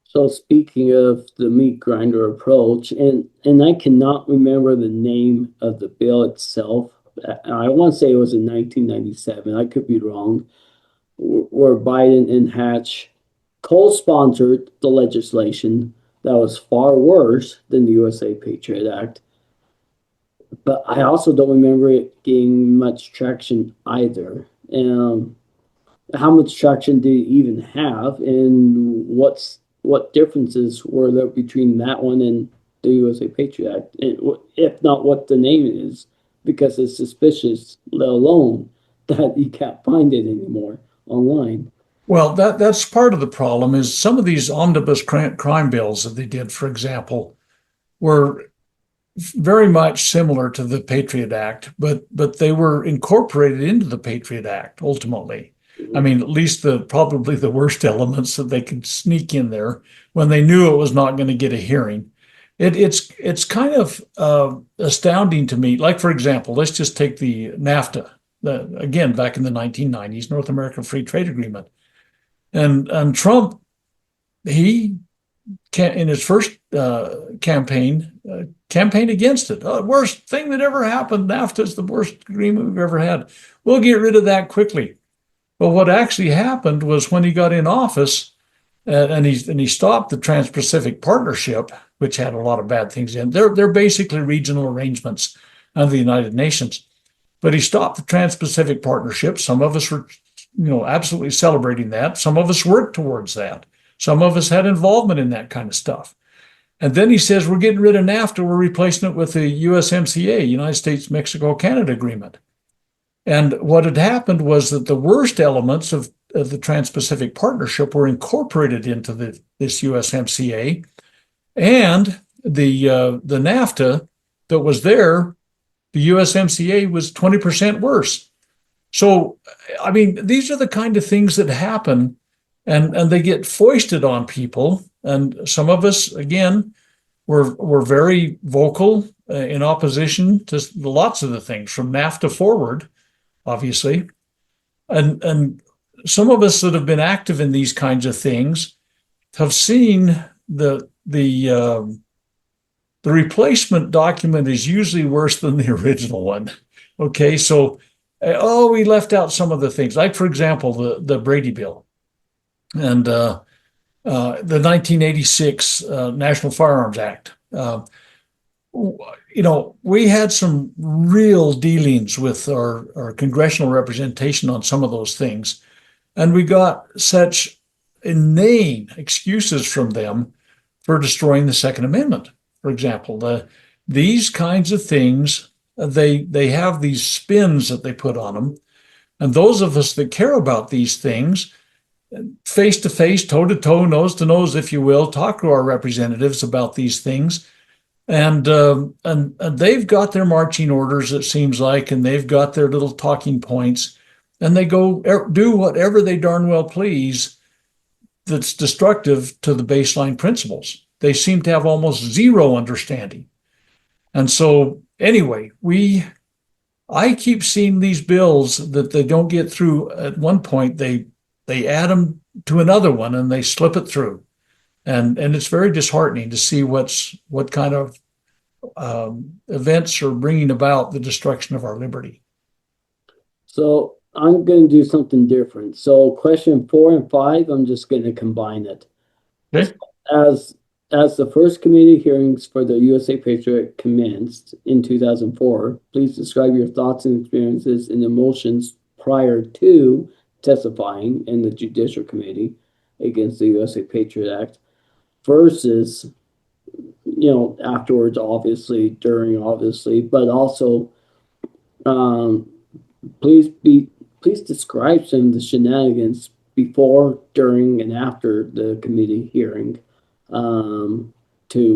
So speaking of the meat grinder approach, and I cannot remember the name of the bill itself. I want to say it was in 1997. I could be wrong. Where Biden and Hatch co-sponsored the legislation that was far worse than the USA Patriot Act. But I also don't remember it getting much traction either. How much traction did it even have, and what differences were there between that one and the USA Patriot Act, and if not what the name is, because it's suspicious, let alone that you can't find it anymore online. Well, that's part of the problem is some of these omnibus crime bills that they did, for example, were very much similar to the Patriot Act, but they were incorporated into the Patriot Act ultimately. I mean, at least probably the worst elements that they could sneak in there when they knew it was not going to get a hearing. It's kind of astounding to me. Like, for example, let's just take the NAFTA, again, back in the 1990s, North American Free Trade Agreement. And Trump, he in his first campaign against it. Worst thing that ever happened. NAFTA is the worst agreement we've ever had. We'll get rid of that quickly. But what actually happened was when he got in office, and he stopped the Trans-Pacific Partnership, which had a lot of bad things in. They're basically regional arrangements of the United Nations. But he stopped the Trans-Pacific Partnership. Some of us were, absolutely celebrating that. Some of us worked towards that. Some of us had involvement in that kind of stuff. And then he says, we're getting rid of NAFTA. We're replacing it with the USMCA, United States, Mexico, Canada agreement. And what had happened was that the worst elements of the Trans-Pacific Partnership were incorporated into this USMCA, and the NAFTA that was there, the USMCA was 20% worse. So, I mean, these are the kind of things that happen, and they get foisted on people. And some of us, again, were very vocal in opposition to lots of the things from NAFTA forward, obviously. And some of us that have been active in these kinds of things have seen the replacement document is usually worse than the original one. Okay, so we left out some of the things, like for example, the Brady Bill and the 1986 National Firearms Act. We had some real dealings with our congressional representation on some of those things, and we got such inane excuses from them for destroying the Second Amendment. For example, these kinds of things, they have these spins that they put on them, and those of us that care about these things, face to face, toe to toe, nose to nose, if you will, talk to our representatives about these things. And they've got their marching orders, it seems like, and they've got their little talking points, and they go do whatever they darn well please that's destructive to the baseline principles. They seem to have almost zero understanding. And so anyway, I keep seeing these bills that they don't get through. At one point, they add them to another one and they slip it through. And it's very disheartening to see what kind of events are bringing about the destruction of our liberty. So I'm going to do something different. So question 4 and 5, I'm just going to combine it. Okay. As the first committee hearings for the USA Patriot commenced in 2004, please describe your thoughts and experiences and emotions prior to testifying in the Judicial Committee against the USA Patriot Act versus, afterwards, obviously, during, obviously, but also, please describe some of the shenanigans before, during, and after the committee hearing to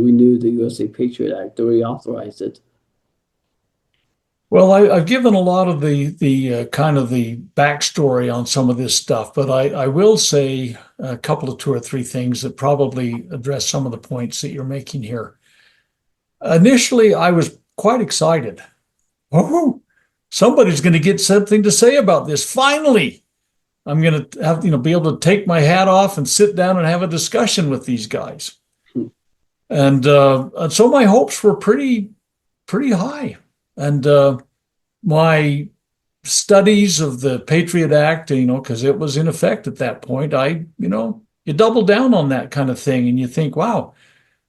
renew the USA Patriot Act, to reauthorize it. Well, I've given a lot of the kind of the backstory on some of this stuff, but I will say a couple of 2 or 3 things that probably address some of the points that you're making here. Initially, I was quite excited. Oh, somebody's going to get something to say about this. Finally, I'm going to have, be able to take my hat off and sit down and have a discussion with these guys. And so my hopes were pretty high. And my studies of the Patriot Act, because it was in effect at that point, you double down on that kind of thing and you think, wow,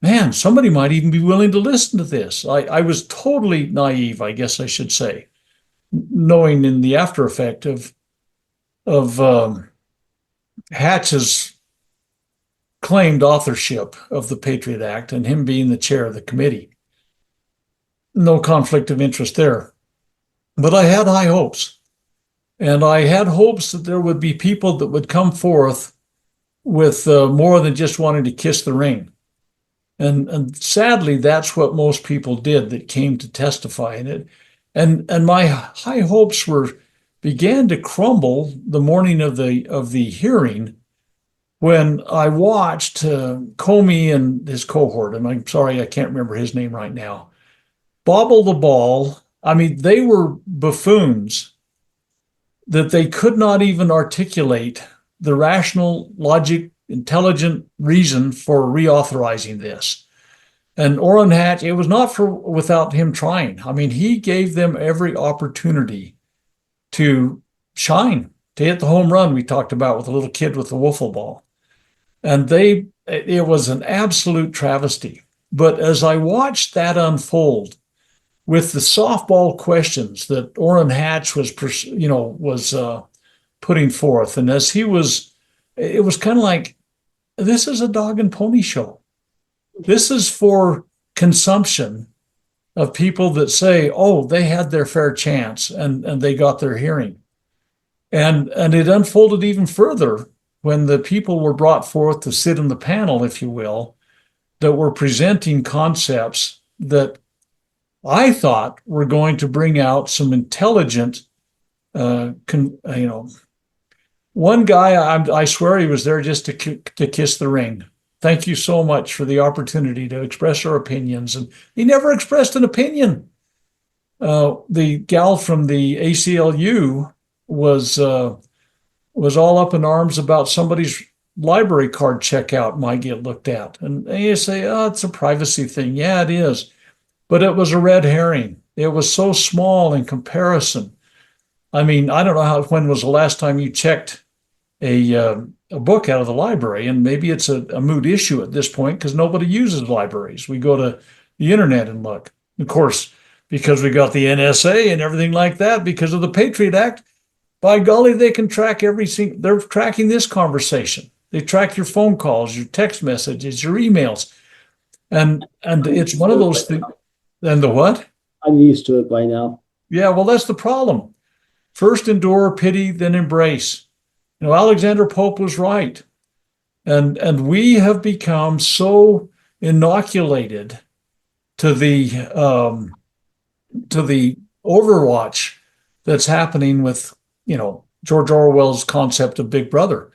man, somebody might even be willing to listen to this. I was totally naive, I guess I should say, knowing in the after effect of Hatch's claimed authorship of the Patriot Act and him being the chair of the committee. No conflict of interest there. But I had high hopes. And I had hopes that there would be people that would come forth with more than just wanting to kiss the ring. And sadly, that's what most people did that came to testify in it. And my high hopes began to crumble the morning of the hearing when I watched Comey and his cohort, and I'm sorry, I can't remember his name right now, bobble the ball. I mean, they were buffoons that they could not even articulate the rational, logic, intelligent reason for reauthorizing this. And Orrin Hatch, it was not without him trying. I mean, he gave them every opportunity to shine, to hit the home run we talked about with the little kid with the wiffle ball. And it was an absolute travesty. But as I watched that unfold with the softball questions that Orrin Hatch was putting forth, and as it was kind of like, this is a dog and pony show. This is for consumption of people that say, oh, they had their fair chance and they got their hearing. And it unfolded even further when the people were brought forth to sit in the panel, if you will, that were presenting concepts that I thought were going to bring out some intelligent, one guy, I swear he was there just to kiss the ring. Thank you so much for the opportunity to express our opinions. And he never expressed an opinion. The gal from the ACLU was was all up in arms about somebody's library card checkout might get looked at. And you say, oh, it's a privacy thing. Yeah, it is. But it was a red herring. It was so small in comparison. I mean, I don't know when was the last time you checked a book out of the library, and maybe it's a moot issue at this point because nobody uses libraries. We go to the internet and look. Of course, because we got the NSA and everything like that, because of the Patriot Act, by golly, they can track everything. They're tracking this conversation. They track your phone calls, your text messages, your emails, and it's one of those things. And the what? I'm used to it by now. Yeah, well, that's the problem. First endure, pity, then embrace. Alexander Pope was right. And we have become so inoculated to the overwatch that's happening with, George Orwell's concept of Big Brother.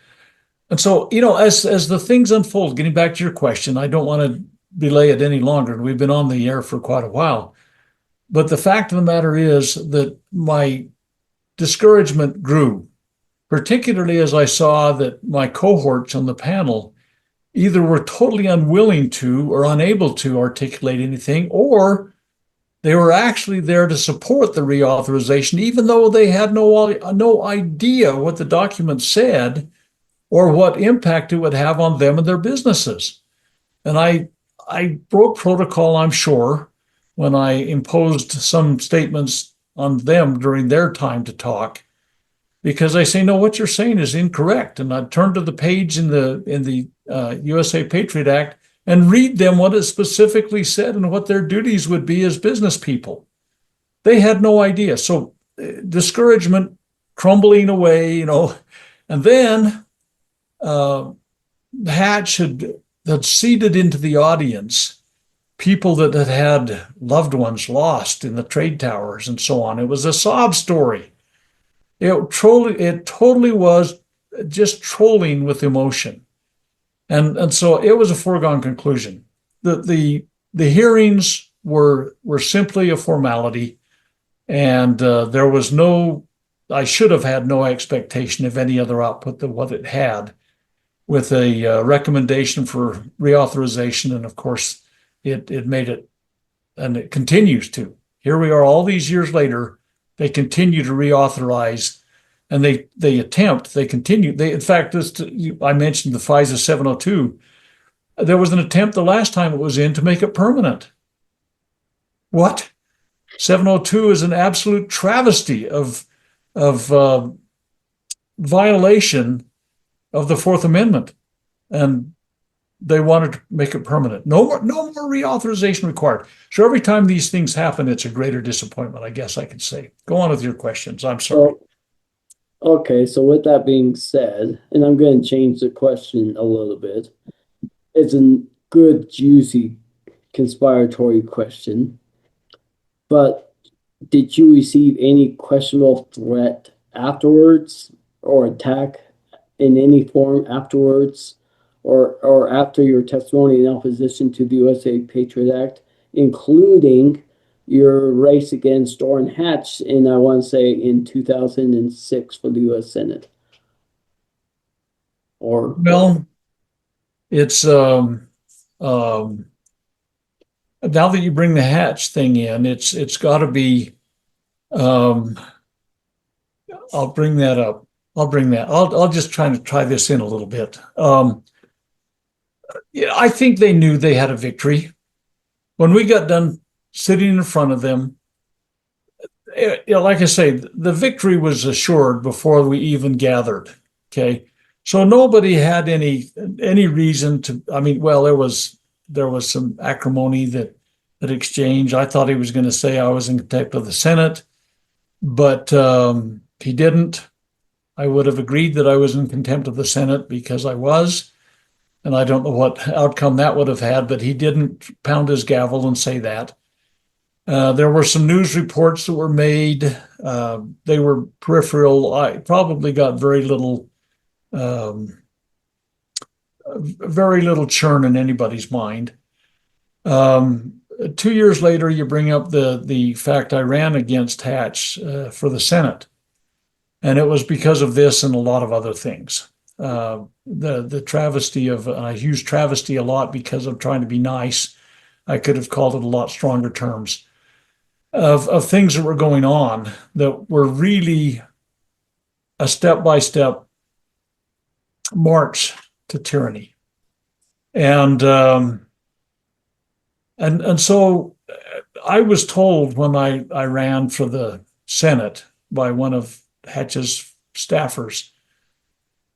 And so, as the things unfold, getting back to your question, I don't want to delay it any longer. We've been on the air for quite a while. But the fact of the matter is that my discouragement grew, particularly as I saw that my cohorts on the panel either were totally unwilling to or unable to articulate anything, or they were actually there to support the reauthorization, even though they had no idea what the document said or what impact it would have on them and their businesses. And I broke protocol, I'm sure, when I imposed some statements on them during their time to talk, because I say, no, what you're saying is incorrect. And I turned to the page in the USA Patriot Act and read them what it specifically said and what their duties would be as business people. They had no idea. So discouragement crumbling away, and then Hatch had seeded into the audience people that had loved ones lost in the trade towers and so on. It was a sob story. It totally was just trolling with emotion. And so it was a foregone conclusion. The hearings were simply a formality, and there was I should have had no expectation of any other output than what it had, with a recommendation for reauthorization. And of course, it made it, and it continues to. Here we are all these years later, they continue to reauthorize, and they continue. In fact, I mentioned the FISA 702. There was an attempt the last time it was in to make it permanent. What? 702 is an absolute travesty of violation of the Fourth Amendment, and they wanted to make it permanent. No more reauthorization required. So every time these things happen, it's a greater disappointment, I guess I could say. Go on with your questions. I'm sorry. Okay, so with that being said, and I'm going to change the question a little bit. It's a good, juicy, conspiratory question. But did you receive any questionable threat afterwards, or attack in any form afterwards, or after your testimony in opposition to the USA Patriot Act, including your race against Orrin Hatch in, I want to say, in 2006 for the U.S. Senate? Well, it's now that you bring the Hatch thing in, it's got to be. I'll bring that up. I'll just try this in a little bit. Yeah, I think they knew they had a victory when we got done sitting in front of them. Like I say, the victory was assured before we even gathered. Okay, so nobody had any reason to. I mean, well, there was some acrimony that exchanged. I thought he was going to say I was in contempt of the Senate, but he didn't. I would have agreed that I was in contempt of the Senate because I was, and I don't know what outcome that would have had, but he didn't pound his gavel and say that. There were some news reports that were made. They were peripheral. I probably got very little churn in anybody's mind. 2 years later, you bring up the fact I ran against Hatch for the Senate. And it was because of this and a lot of other things. The travesty of, and I use travesty a lot because I'm trying to be nice. I could have called it a lot stronger terms of things that were going on that were really a step by step march to tyranny. And so I was told when I ran for the Senate by one of Hatch's staffers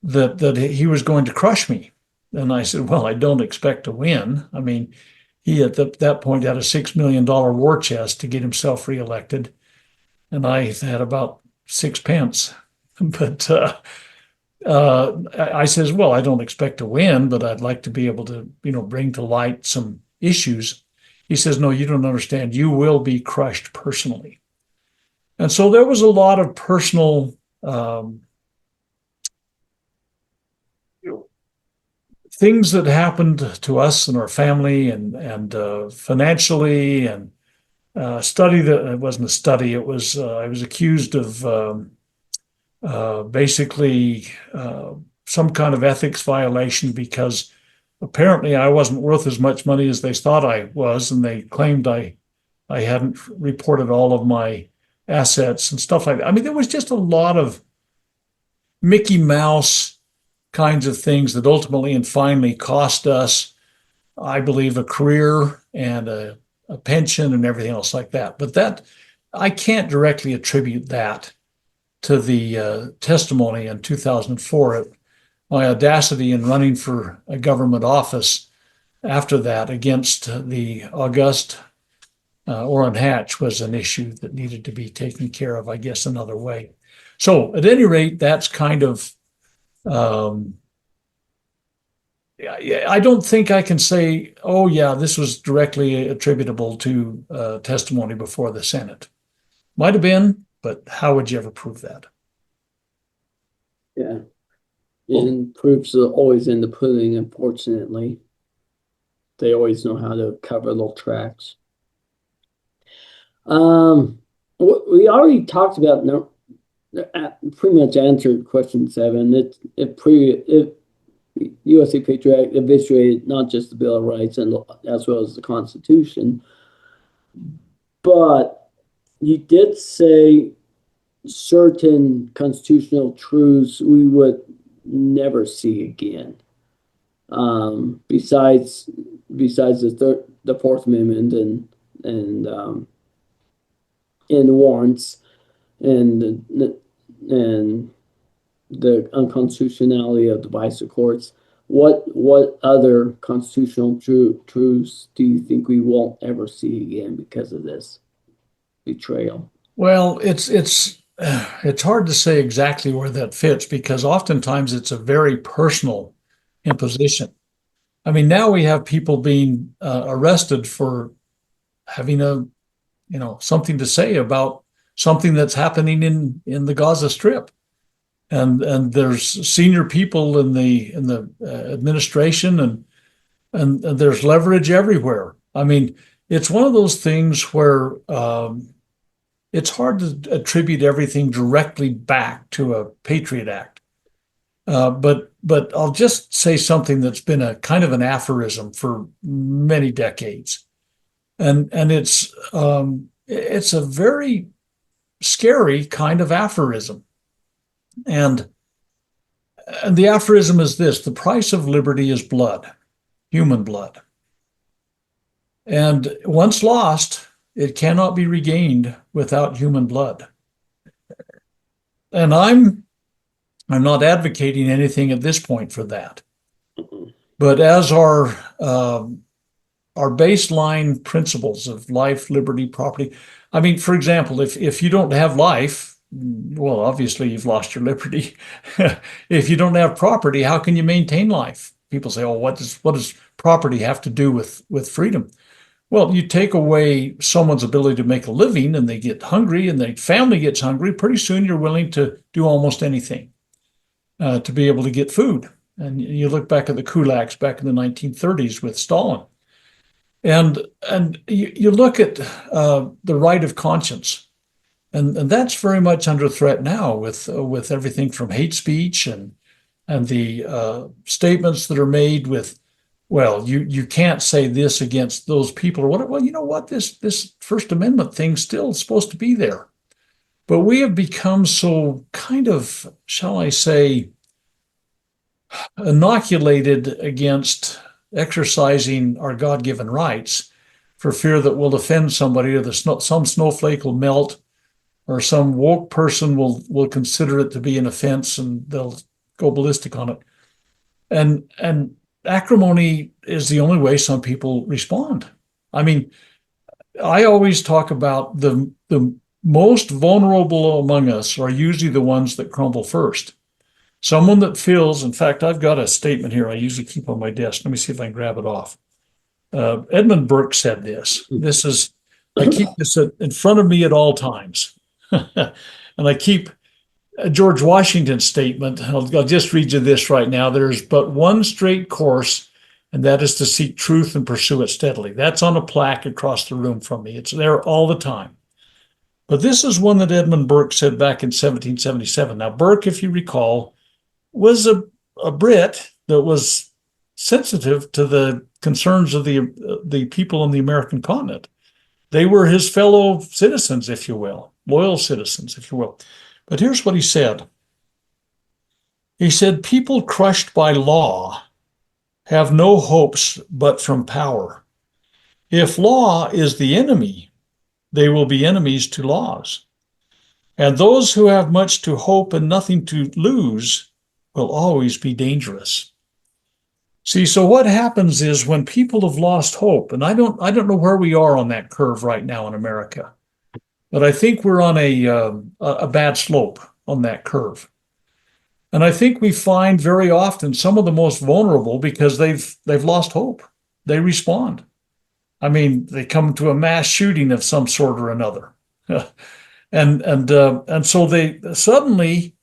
that he was going to crush me. And I said, well, I don't expect to win. I mean, he at that point had a $6 million war chest to get himself reelected. And I had about 6 pence. But I says, well, I don't expect to win, but I'd like to be able to, bring to light some issues. He says, no, you don't understand. You will be crushed personally. And so there was a lot of personal things that happened to us and our family and financially and study that it wasn't a study. It was I was accused of basically some kind of ethics violation because apparently I wasn't worth as much money as they thought I was, and they claimed I hadn't reported all of my assets and stuff like that. I mean, there was just a lot of Mickey Mouse kinds of things that ultimately and finally cost us, I believe, a career and a pension and everything else like that. But that I can't directly attribute that to the testimony in 2004. My audacity in running for a government office after that against the august Orrin Hatch was an issue that needed to be taken care of, I guess, another way. So at any rate, that's kind of, I don't think I can say, oh, yeah, this was directly attributable to testimony before the Senate. Might have been, but how would you ever prove that? Yeah. And proofs are always in the pudding, unfortunately. They always know how to cover little tracks. We already talked about pretty much answered question 7. If USA Patriot Act eviscerated not just the Bill of Rights and as well as the Constitution, but you did say certain constitutional truths we would never see again. Besides the Fourth Amendment and warrants and the unconstitutionality of the vice courts. What other constitutional truths do you think we won't ever see again because of this betrayal? Well, it's hard to say exactly where that fits because oftentimes it's a very personal imposition. I mean, now we have people being arrested for having something to say about something that's happening in the Gaza Strip, and there's senior people in the administration and there's leverage everywhere. I mean, it's one of those things where it's hard to attribute everything directly back to a Patriot Act. But I'll just say something that's been a kind of an aphorism for many decades, and it's a very scary kind of aphorism, and the aphorism is this: the price of liberty is blood, human blood, and once lost, it cannot be regained without human blood. And I'm not advocating anything at this point for that. But as our baseline principles of life, liberty, property, I mean, for example, if you don't have life, well, obviously you've lost your liberty. If you don't have property, how can you maintain life? People say, oh, what does property have to do with freedom? Well, you take away someone's ability to make a living and they get hungry and the family gets hungry, pretty soon you're willing to do almost anything to be able to get food. And you look back at the kulaks back in the 1930s with Stalin. And you look at the right of conscience And that's very much under threat now with everything from hate speech and the statements that are made with, well, you can't say this against those people or whatever. Well, you know what? This First Amendment thing's still supposed to be there. But we have become so kind of, shall I say, inoculated against exercising our God-given rights for fear that we'll offend somebody or some snowflake will melt or some woke person will consider it to be an offense and they'll go ballistic on it. And acrimony is the only way some people respond. I mean, I always talk about the most vulnerable among us are usually the ones that crumble first. Someone that feels, in fact, I've got a statement here I usually keep on my desk. Let me see if I can grab it off. Edmund Burke said this. I keep this in front of me at all times. And I keep George Washington's statement. I'll just read you this right now. There's but one straight course, and that is to seek truth and pursue it steadily. That's on a plaque across the room from me. It's there all the time. But this is one that Edmund Burke said back in 1777. Now, Burke, if you recall, was a Brit that was sensitive to the concerns of the people on the American continent. They were his fellow citizens, if you will, loyal citizens, if you will. But here's what he said. He said, people crushed by law have no hopes but from power. If law is the enemy, they will be enemies to laws. And those who have much to hope and nothing to lose will always be dangerous. See, so what happens is when people have lost hope, and I don't know where we are on that curve right now in America, but I think we're on a bad slope on that curve. And I think we find very often some of the most vulnerable because they've lost hope. They respond. I mean, they come to a mass shooting of some sort or another, and so they suddenly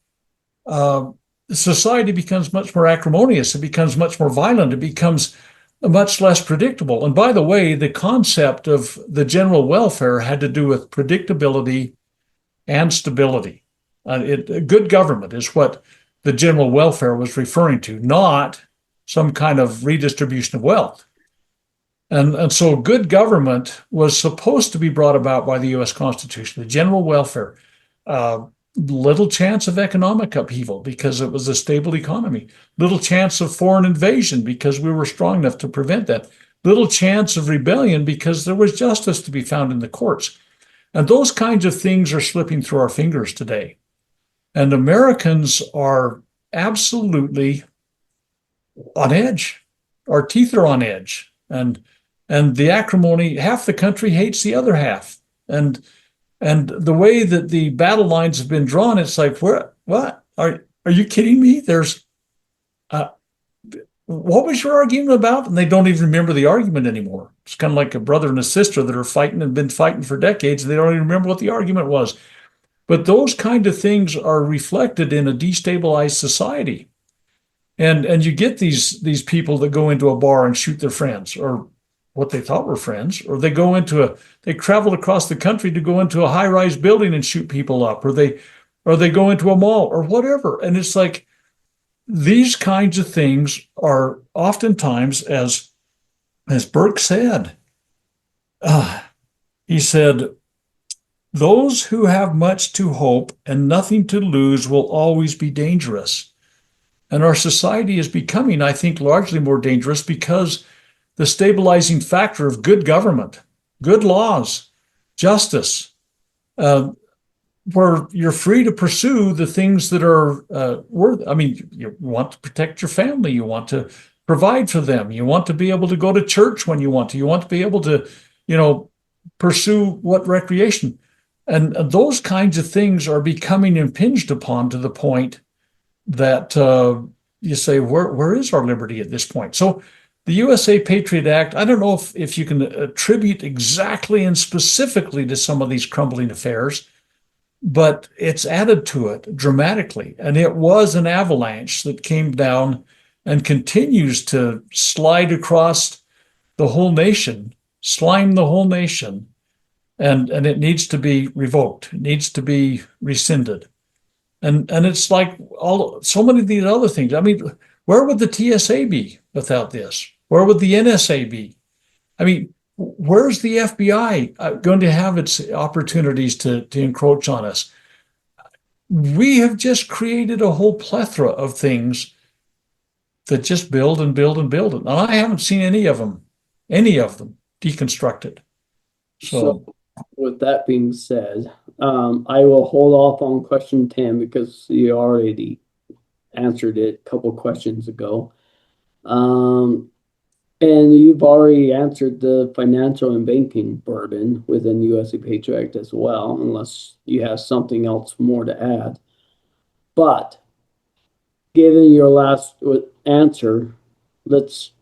society becomes much more acrimonious. It becomes much more violent. It becomes much less predictable. And by the way, the concept of the general welfare had to do with predictability and stability. Good government is what the general welfare was referring to, not some kind of redistribution of wealth. And so good government was supposed to be brought about by the U.S. Constitution, the general welfare. Little chance of economic upheaval because it was a stable economy. Little chance of foreign invasion because we were strong enough to prevent that. Little chance of rebellion because there was justice to be found in the courts. And those kinds of things are slipping through our fingers today. And Americans are absolutely on edge. Our teeth are on edge. And the acrimony, half the country hates the other half. And the way that the battle lines have been drawn, it's like, what? Are you kidding me? There's, what was your argument about? And they don't even remember the argument anymore. It's kind of like a brother and a sister that are fighting and been fighting for decades. They don't even remember what the argument was. But those kind of things are reflected in a destabilized society. And you get these people that go into a bar and shoot their friends or what they thought were friends, or they travel across the country to go into a high-rise building and shoot people up, or they go into a mall or whatever. And it's like these kinds of things are oftentimes, as Burke said, he said, those who have much to hope and nothing to lose will always be dangerous. And our society is becoming, I think, largely more dangerous because the stabilizing factor of good government, good laws, justice, where you're free to pursue the things that are worth. I mean, you want to protect your family. You want to provide for them. You want to be able to go to church when you want to. You want to be able to, pursue what recreation. And those kinds of things are becoming impinged upon to the point that you say, where is our liberty at this point? So the USA Patriot Act, I don't know if you can attribute exactly and specifically to some of these crumbling affairs, but it's added to it dramatically. And it was an avalanche that came down and continues to slide across the whole nation, slime the whole nation. and it needs to be revoked. It needs to be rescinded. And it's like so many of these other things. I mean, where would the TSA be without this? Where would the NSA be? I mean, where's the FBI going to have its opportunities to encroach on us? We have just created a whole plethora of things that just build and build and build. And I haven't seen any of them deconstructed. So, So with that being said, I will hold off on question 10 because you already answered it a couple questions ago. Um, and you've already answered the financial and banking burden within the USA Patriot Act as well, unless you have something else more to add. But given your last answer, let's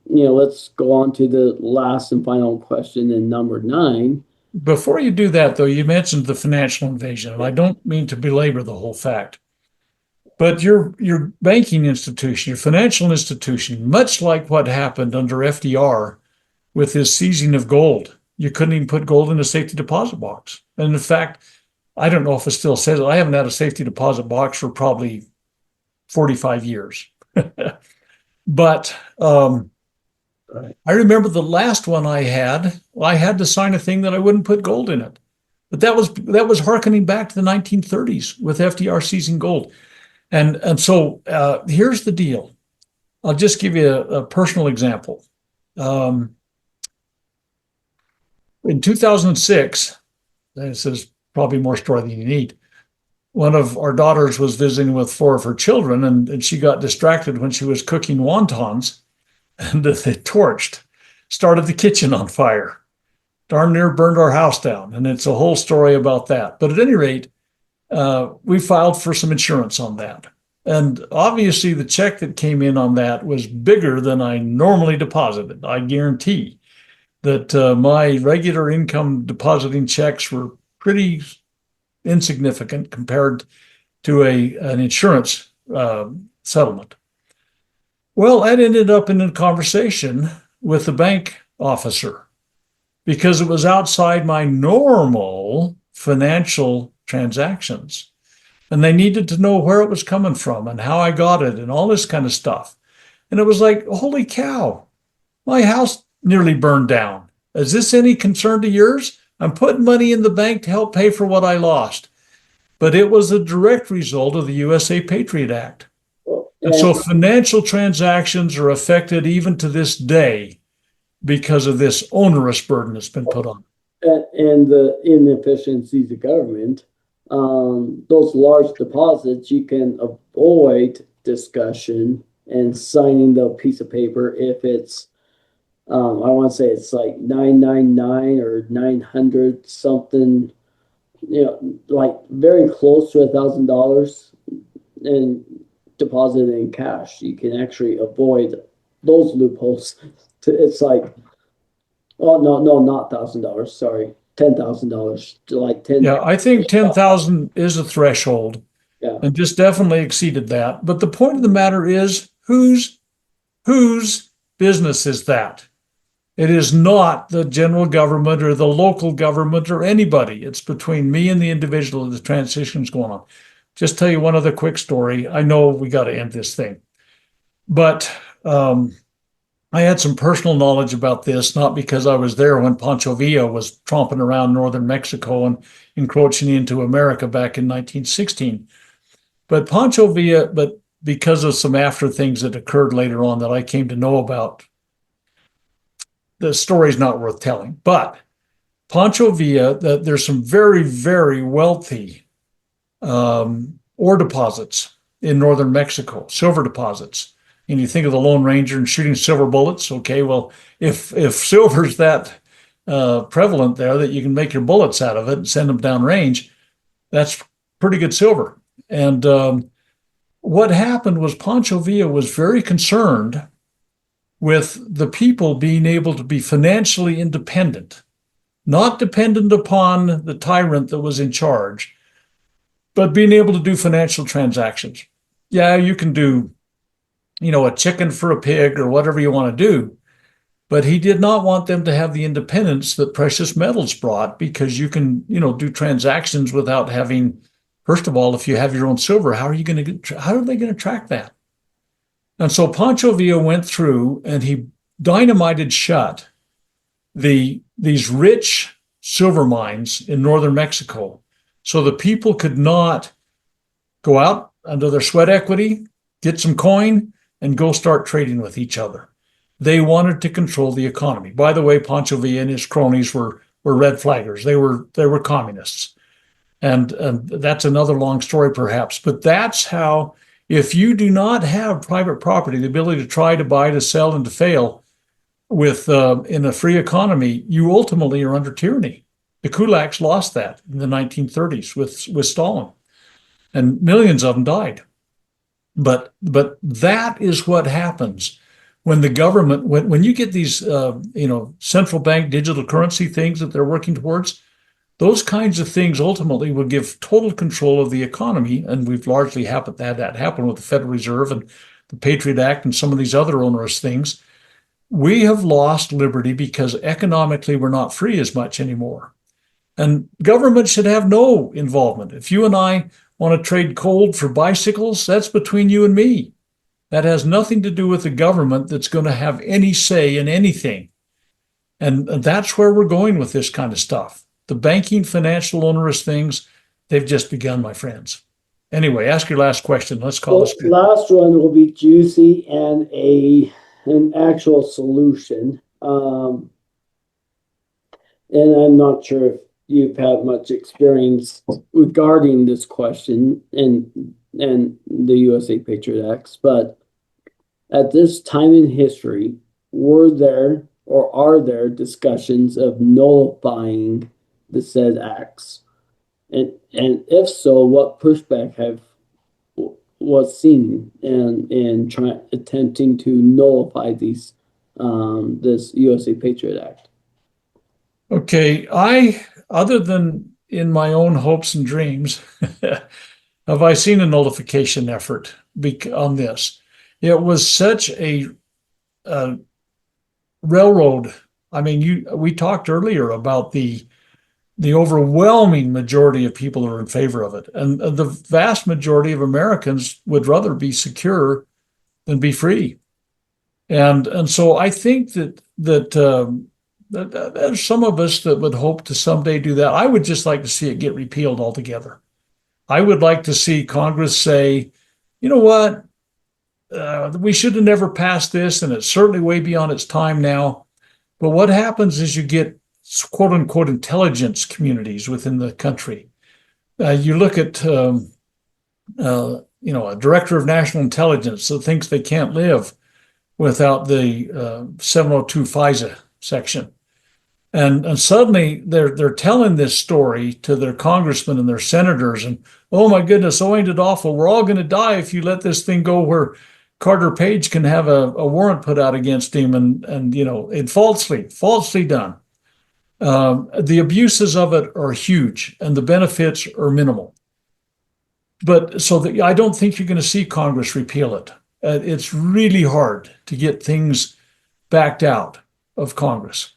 let's go on to the last and final question in number 9. before you do that, though, you mentioned the financial invasion, and I don't mean to belabor the whole fact. But your banking institution, your financial institution, much like what happened under FDR with his seizing of gold, you couldn't even put gold in a safety deposit box. And in fact, I don't know if it still says it. I haven't had a safety deposit box for probably 45 years. But I remember the last one I had to sign a thing that I wouldn't put gold in it. But that was harkening back to the 1930s with FDR seizing gold. And so here's the deal. I'll just give you a personal example. In 2006, this is probably more story than you need. One of our daughters was visiting with 4 of her children, and she got distracted when she was cooking wontons, and they started the kitchen on fire. Darn near burned our house down. And it's a whole story about that. But at any rate, we filed for some insurance on that. And obviously, the check that came in on that was bigger than I normally deposited. I guarantee that my regular income depositing checks were pretty insignificant compared to an insurance settlement. Well, that ended up in a conversation with the bank officer because it was outside my normal financial transactions. And they needed to know where it was coming from and how I got it and all this kind of stuff. And it was like, holy cow, my house nearly burned down. Is this any concern to yours? I'm putting money in the bank to help pay for what I lost. But it was a direct result of the USA Patriot Act. And so financial transactions are affected even to this day because of this onerous burden that's been put on. And the inefficiencies of government, those large deposits, you can avoid discussion and signing the piece of paper if it's, I want to say it's like 999 or 900 something, like very close to $1,000 and deposit in cash. You can actually avoid those loopholes. It's like, oh no, not $1,000. Sorry, $10,000. Like 10. Yeah, I think 10,000 is a threshold, Yeah, and just definitely exceeded that. But the point of the matter is, whose business is that? It is not the general government or the local government or anybody. It's between me and the individual that the transition is going on. Just tell you one other quick story. I know we got to end this thing, but I had some personal knowledge about this, not because I was there when Pancho Villa was tromping around northern Mexico and encroaching into America back in 1916. But because of some after things that occurred later on that I came to know about, the story's not worth telling. But Pancho Villa, there's some very, very wealthy ore deposits in northern Mexico, silver deposits. And you think of the Lone Ranger and shooting silver bullets. Okay, well, if silver's that prevalent there that you can make your bullets out of it and send them downrange, that's pretty good silver. And what happened was Pancho Villa was very concerned with the people being able to be financially independent, not dependent upon the tyrant that was in charge, but being able to do financial transactions. Yeah, you can do, a chicken for a pig or whatever you want to do. but he did not want them to have the independence that precious metals brought because you can, do transactions without having, first of all, if you have your own silver, how are they going to track that? And so Pancho Villa went through and he dynamited shut these rich silver mines in northern Mexico so the people could not go out under their sweat equity, get some coin, and go start trading with each other. They wanted to control the economy. By the way, Pancho Villa and his cronies were red flaggers. They were communists. And that's another long story, perhaps. But that's how, if you do not have private property, the ability to try, to buy, to sell, and to fail with in a free economy, you ultimately are under tyranny. The kulaks lost that in the 1930s with Stalin, and millions of them died. But that is what happens when the government, when you get these central bank digital currency things that they're working towards. Those kinds of things ultimately will give total control of the economy, and we've largely had that happen with the Federal Reserve and the Patriot Act and some of these other onerous things. We have lost liberty because economically we're not free as much anymore. And government should have no involvement. If you and I want to trade gold for bicycles, that's between you and me. That has nothing to do with the government that's going to have any say in anything. And that's where we're going with this kind of stuff. The banking, financial, onerous things, they've just begun, my friends. Anyway, ask your last question. Let's call this good. Last one will be juicy and an actual solution. And I'm not sure if you've had much experience regarding this question and the USA Patriot Acts, but at this time in history, were there or are there discussions of nullifying the said acts? And if so, what pushback was seen in attempting to nullify this USA Patriot Act? Okay, other than in my own hopes and dreams, have I seen a nullification effort on this? It was such a railroad. I mean, we talked earlier about the overwhelming majority of people are in favor of it, and the vast majority of Americans would rather be secure than be free. And so I think that there's some of us that would hope to someday do that. I would just like to see it get repealed altogether. I would like to see Congress say, you know what, we should have never passed this, and it's certainly way beyond its time now. But what happens is you get quote unquote intelligence communities within the country. You look at a director of national intelligence that thinks they can't live without the 702 FISA section. And suddenly they're telling this story to their congressmen and their senators, and oh my goodness, oh ain't it awful? We're all going to die if you let this thing go where Carter Page can have a warrant put out against him, and it falsely done. The abuses of it are huge, and the benefits are minimal. But I don't think you're going to see Congress repeal it. It's really hard to get things backed out of Congress.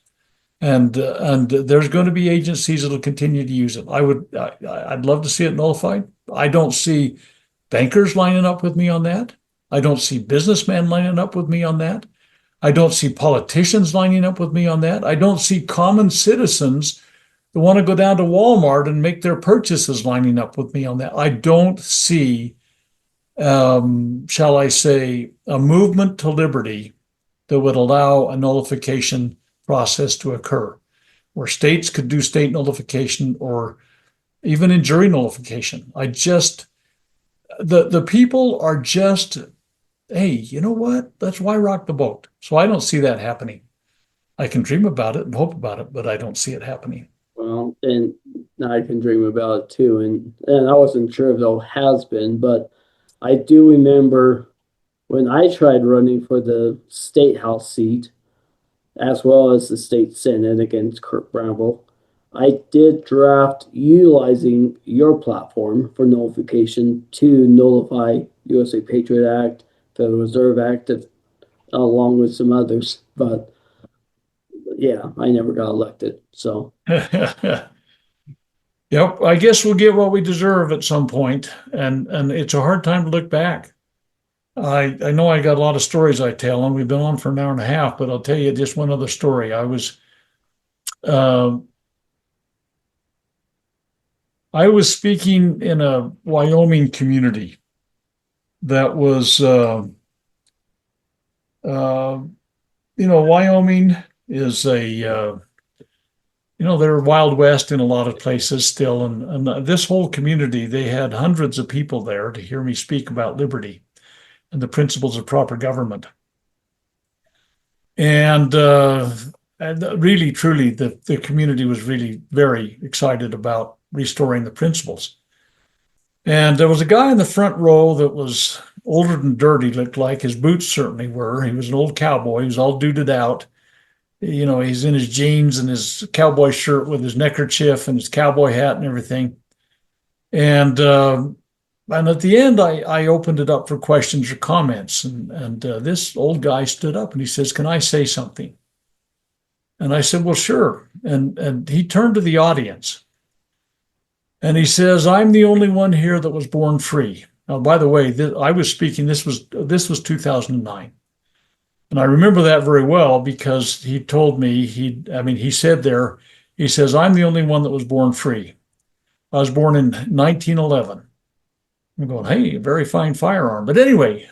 And there's going to be agencies that will continue to use it. I'd love to see it nullified. I don't see bankers lining up with me on that. I don't see businessmen lining up with me on that. I don't see politicians lining up with me on that. I don't see common citizens that want to go down to Walmart and make their purchases lining up with me on that. I don't see, shall I say, a movement to liberty that would allow a nullification process to occur, where states could do state nullification or even in jury nullification. The people are just, hey, you know what? Let's why rock the boat. So I don't see that happening. I can dream about it and hope about it, but I don't see it happening. Well, and I can dream about it too. And I wasn't sure if it has been, but I do remember when I tried running for the state house seat, as well as the state senate against Kurt Bramble, I did draft utilizing your platform for nullification to nullify USA Patriot Act, Federal Reserve Act, along with some others. But yeah, I never got elected. So Yep, I guess we'll get what we deserve at some point, and it's a hard time to look back. I know I got a lot of stories I tell, and we've been on for an hour and a half, but I'll tell you just one other story. Uh, I was speaking in a Wyoming community that was, uh, Wyoming is they're Wild West in a lot of places still. And this whole community, they had hundreds of people there to hear me speak about liberty and the principles of proper government. And really, truly, the community was really very excited about restoring the principles. And there was a guy in the front row that was older than dirty, looked like his boots certainly were. He was an old cowboy. He was all duded out. He's in his jeans and his cowboy shirt with his neckerchief and his cowboy hat and everything. And at the end, I opened it up for questions or comments. And this old guy stood up and he says, "Can I say something?" And I said, "Well, sure." And he turned to the audience and he says, "I'm the only one here that was born free." Now, by the way, I was speaking. This was 2009. And I remember that very well because he told me, he said there, he says, "I'm the only one that was born free. I was born in 1911. I'm going, "Hey, a very fine firearm." But anyway,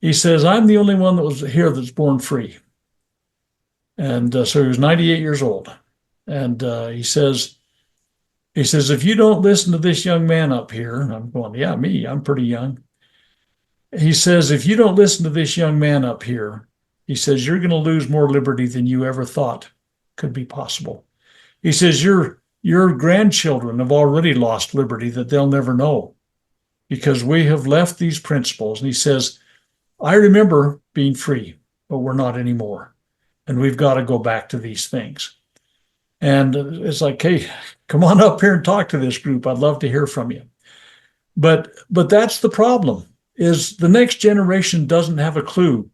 he says, "I'm the only one that was here that's born free." And so he was 98 years old. And he says, "If you don't listen to this young man up here," and I'm going, "Yeah, me, I'm pretty young." He says, "If you don't listen to this young man up here," he says, "you're going to lose more liberty than you ever thought could be possible." He says, "Your grandchildren have already lost liberty that they'll never know because we have left these principles." And he says, "I remember being free, but we're not anymore. And we've got to go back to these things." And it's like, "Hey, come on up here and talk to this group. I'd love to hear from you." But that's the problem, is the next generation doesn't have a clue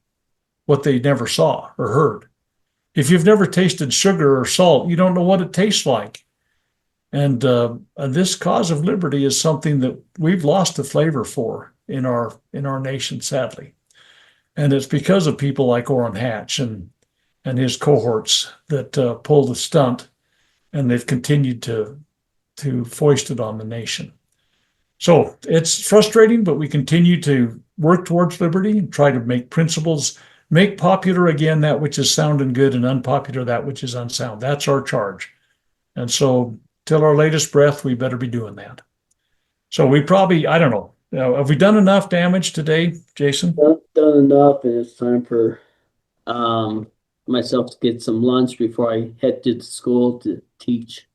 what they never saw or heard. If you've never tasted sugar or salt, you don't know what it tastes like. And this cause of liberty is something that we've lost the flavor for in our nation, sadly. And it's because of people like Orrin Hatch and his cohorts that pulled the stunt, and they've continued to foist it on the nation. So it's frustrating, but we continue to work towards liberty and try to make principles, make popular again that which is sound and good, and unpopular that which is unsound. That's our charge. And so, till our latest breath, we better be doing that. So we probably, I don't know, have we done enough damage today, Jason? done enough, and it's time for um myself to get some lunch before I head to school to teach.